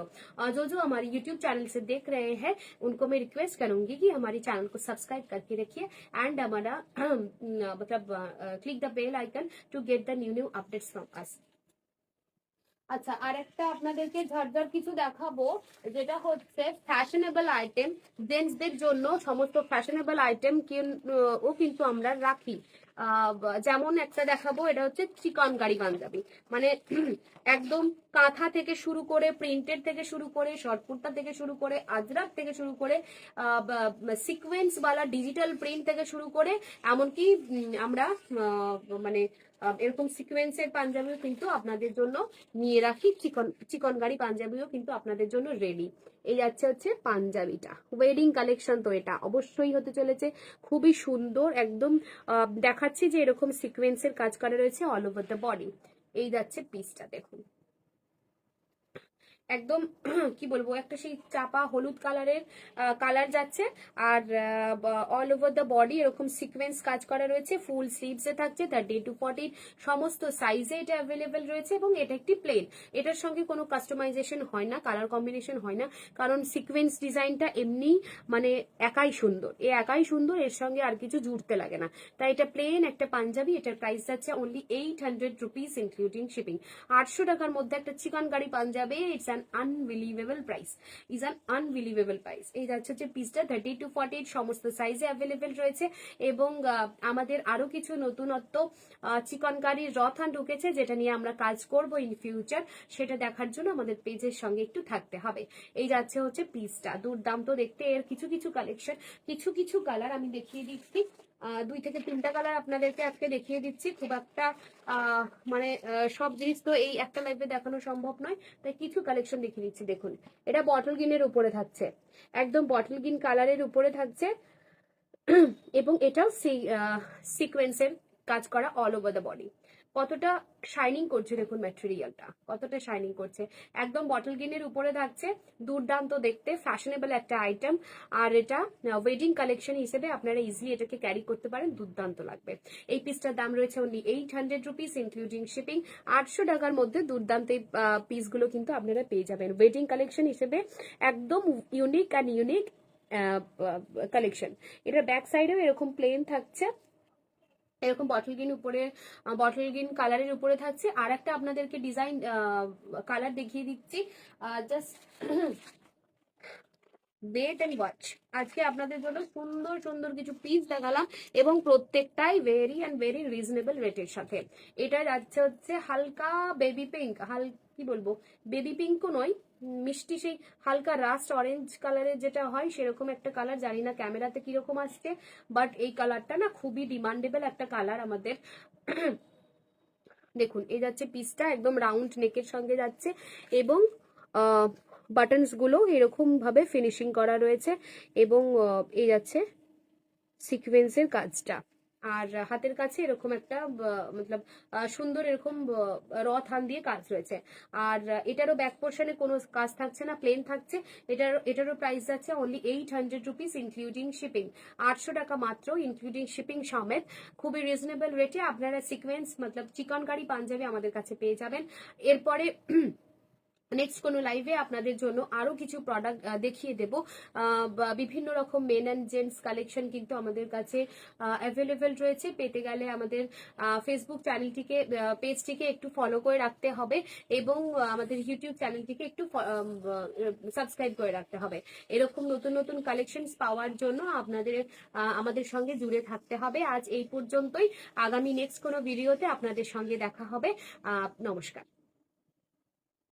जो जो हमारे YouTube चैनल से देख रहे हैं उनको मैं रिक्वेस्ट करूंगी कि हमारे चैनल को सब्सक्राइब करके रखिए एंड हमारा मतलब click the bell icon to get the new updates from us. আচ্ছা, আর একটা আপনাদেরকে ঝরঝর কিছু দেখাবো, যেটা হচ্ছে ফ্যাশনেবল আইটেম। জেন্টসদের জন্য সমস্ত ফ্যাশনেবল আইটেম ও কিন্তু আমরা রাখি। যেমন একটা দেখাবো, এটা হচ্ছে চিকনকারি পাঞ্জাবি, মানে একদম কাঁথা থেকে শুরু করে, প্রিন্টেড থেকে শুরু করে, শর্ট কুর্তা থেকে শুরু করে, আজরাক থেকে শুরু করে, সিকোয়েন্স বালা ডিজিটাল প্রিন্ট থেকে শুরু করে, এমনকি আমরা মানে এরকম সিকোয়েন্সের পাঞ্জাবিও কিন্তু আপনাদের জন্য নিয়ে রাখি। চিকনকারি পাঞ্জাবিও কিন্তু আপনাদের জন্য রেডি। এই যাচ্ছে হচ্ছে পাঞ্জাবিটা, ওয়েডিং কালেকশন তো এটা অবশ্যই হতে চলেছে খুবই সুন্দর। একদম দেখাচ্ছি যে এরকম সিকোয়েন্সের কাজ করা রয়েছে অল ওভার দ্য বডি। এই যাচ্ছে পিসটা, দেখুন একদম কি বলবো, একটা সেই চাপা হলুদ কালারের কালার যাচ্ছে। আর অল ওভার দ্য বডি এরকম সিকোয়েন্স কাজ করা রয়েছে, ফুল স্লিভসে থাকছে। 30 to 40 সমস্ত সাইজে এটা অ্যাভেলেবেল রয়েছে। এবং এটা একটি প্লেন, এটার সঙ্গে কোনো কাস্টমাইজেশন হয় না, কালার কম্বিনেশন হয় না, কারণ সিকোয়েন্স ডিজাইনটা এমনি মানে একাই সুন্দর, একাই সুন্দর, এর সঙ্গে আর কিছু জুড়তে লাগে না। তাই এটা প্লেন একটা পাঞ্জাবি। এটার প্রাইস যাচ্ছে অনলি 800 রুপিস ইনক্লুডিং শিপিং। 800 টাকার মধ্যে একটা chikankari Punjabi, it's unbelievable price, is an unbelievable price. এই যাচ্ছে হচ্ছে পিসটা। 30 to 48 সমস্ত সাইজে অ্যাভেলেবেল রয়েছে। এবং আমাদের আরো কিছু নতুনত্ব চিকনকারির রথান ঢুকেছে, যেটা নিয়ে আমরা কাজ করব ইন ফিউচার। সেটা দেখার জন্য আমাদের পেজের সঙ্গে একটু থাকতে হবে। এই যাচ্ছে হচ্ছে পিসটা, দুর্দান্ত দেখতে। এর কিছু কিছু কালেকশন, কিছু কিছু কালার আমি দেখিয়ে দিচ্ছি। 2 থেকে 3টা কালার আপনাদেরকে আজকে দেখিয়ে দিচ্ছি। খুব একটা মানে সব জিনিস তো এই একটা লাইভে দেখানো সম্ভব নয়, তাই কিছু কালেকশন দেখিয়ে দিচ্ছি। দেখুন এটা বটল গ্রিনের উপরে থাকছে, একদম বটল গ্রিন কালারের উপরে থাকছে। এবং এটাও সিকোয়েন্সের কাজ করা অল ওভার দ্য বডি। কতটা শাইনিং করছে, দেখুন ম্যাটেরিয়ালটা কতটা শাইনিং করছে, একদম বটল গ্রিনের উপরে থাকছে, দুর্দান্ত দেখতে, ফ্যাশনেবল একটা আইটেম। আর এটা ওয়েডিং কালেকশন হিসেবে আপনারা ইজিলি এটাকে ক্যারি করতে পারেন, দুর্দান্ত লাগবে। এই পিসটার দাম রয়েছে অনলি 800 রুপিস ইনক্লুডিং শিপিং। 800 টাকার মধ্যে দুর্দান্ত এই পিসগুলো কিন্তু আপনারা পেয়ে যাবেন ওয়েডিং কালেকশন হিসেবে, একদম ইউনিক অ্যান্ড ইউনিক কালেকশন। এটার ব্যাক সাইডেও এরকম প্লেন থাকছে, এরকম বটল গ্রিন উপরে, বটল গ্রিন কালারের উপরে থাকছে। আর একটা আপনাদেরকে ডিজাইন কালার দেখিয়ে দিচ্ছি, জাস্ট ওয়েট এন্ড ওয়াচ। আজকে আপনাদের জন্য সুন্দর সুন্দর কিছু পিস দেখালাম এবং প্রত্যেকটাই ভেরি রিজনেবল রেটের সাথে। এটা যাচ্ছে হচ্ছে হালকা বেবি পিঙ্ক, কি বলবো, বেবি পিঙ্কও নয়, মিষ্টি সেই হালকা রাস্ট অরেঞ্জ কালারের যেটা হয় সেরকম একটা কালার। জানি না ক্যামেরাতে কিরকম আসছে, বাট এই কালারটা না খুবই ডিমান্ডেবল একটা কালার আমাদের। দেখুন এই যাচ্ছে পিসটা, একদম রাউন্ড নেকের সঙ্গে যাচ্ছে এবং বাটনস গুলো এরকম ভাবে ফিনিশিং করা রয়েছে এবং এই যাচ্ছে সিকোয়েন্সের কাজটা। আর হাতের কাছে এরকম একটা মতলব সুন্দর এরকম র থান দিয়ে কাজ রয়েছে। আর এটারও ব্যাক পোর্শনে কোনো কাজ থাকছে না, প্লেন থাকছে। এটারও প্রাইস যাচ্ছে অনলি 800 রুপিস ইনক্লুডিং শিপিং। 800 টাকা মাত্র ইনক্লুডিং শিপিং সমেত, খুবই রিজনেবল রেটে আপনারা সিকোয়েন্স মতলব চিকনকারি পাঞ্জাবি আমাদের কাছে পেয়ে যাবেন। এরপরে নেক্সট কোনো লাইভে আপনাদের জন্য আরো কিছু প্রোডাক্ট দেখিয়ে দেব। বিভিন্ন রকম মেন অ্যান্ড জেন্টস কালেকশন কিন্তু আমাদের কাছে অ্যাভেলেবেল রয়েছে। পেতে গেলে আমাদের ফেসবুক চ্যানেলটিকে, পেজটিকে একটু ফলো করে রাখতে হবে এবং আমাদের ইউটিউব চ্যানেলটিকে একটু সাবস্ক্রাইব করে রাখতে হবে। এরকম নতুন নতুন কালেকশনস পাওয়ার জন্য আপনাদের আমাদের সঙ্গে জুড়ে থাকতে হবে। আজ এই পর্যন্তই, আগামী নেক্সট কোনো ভিডিওতে আপনাদের সঙ্গে দেখা হবে। নমস্কার।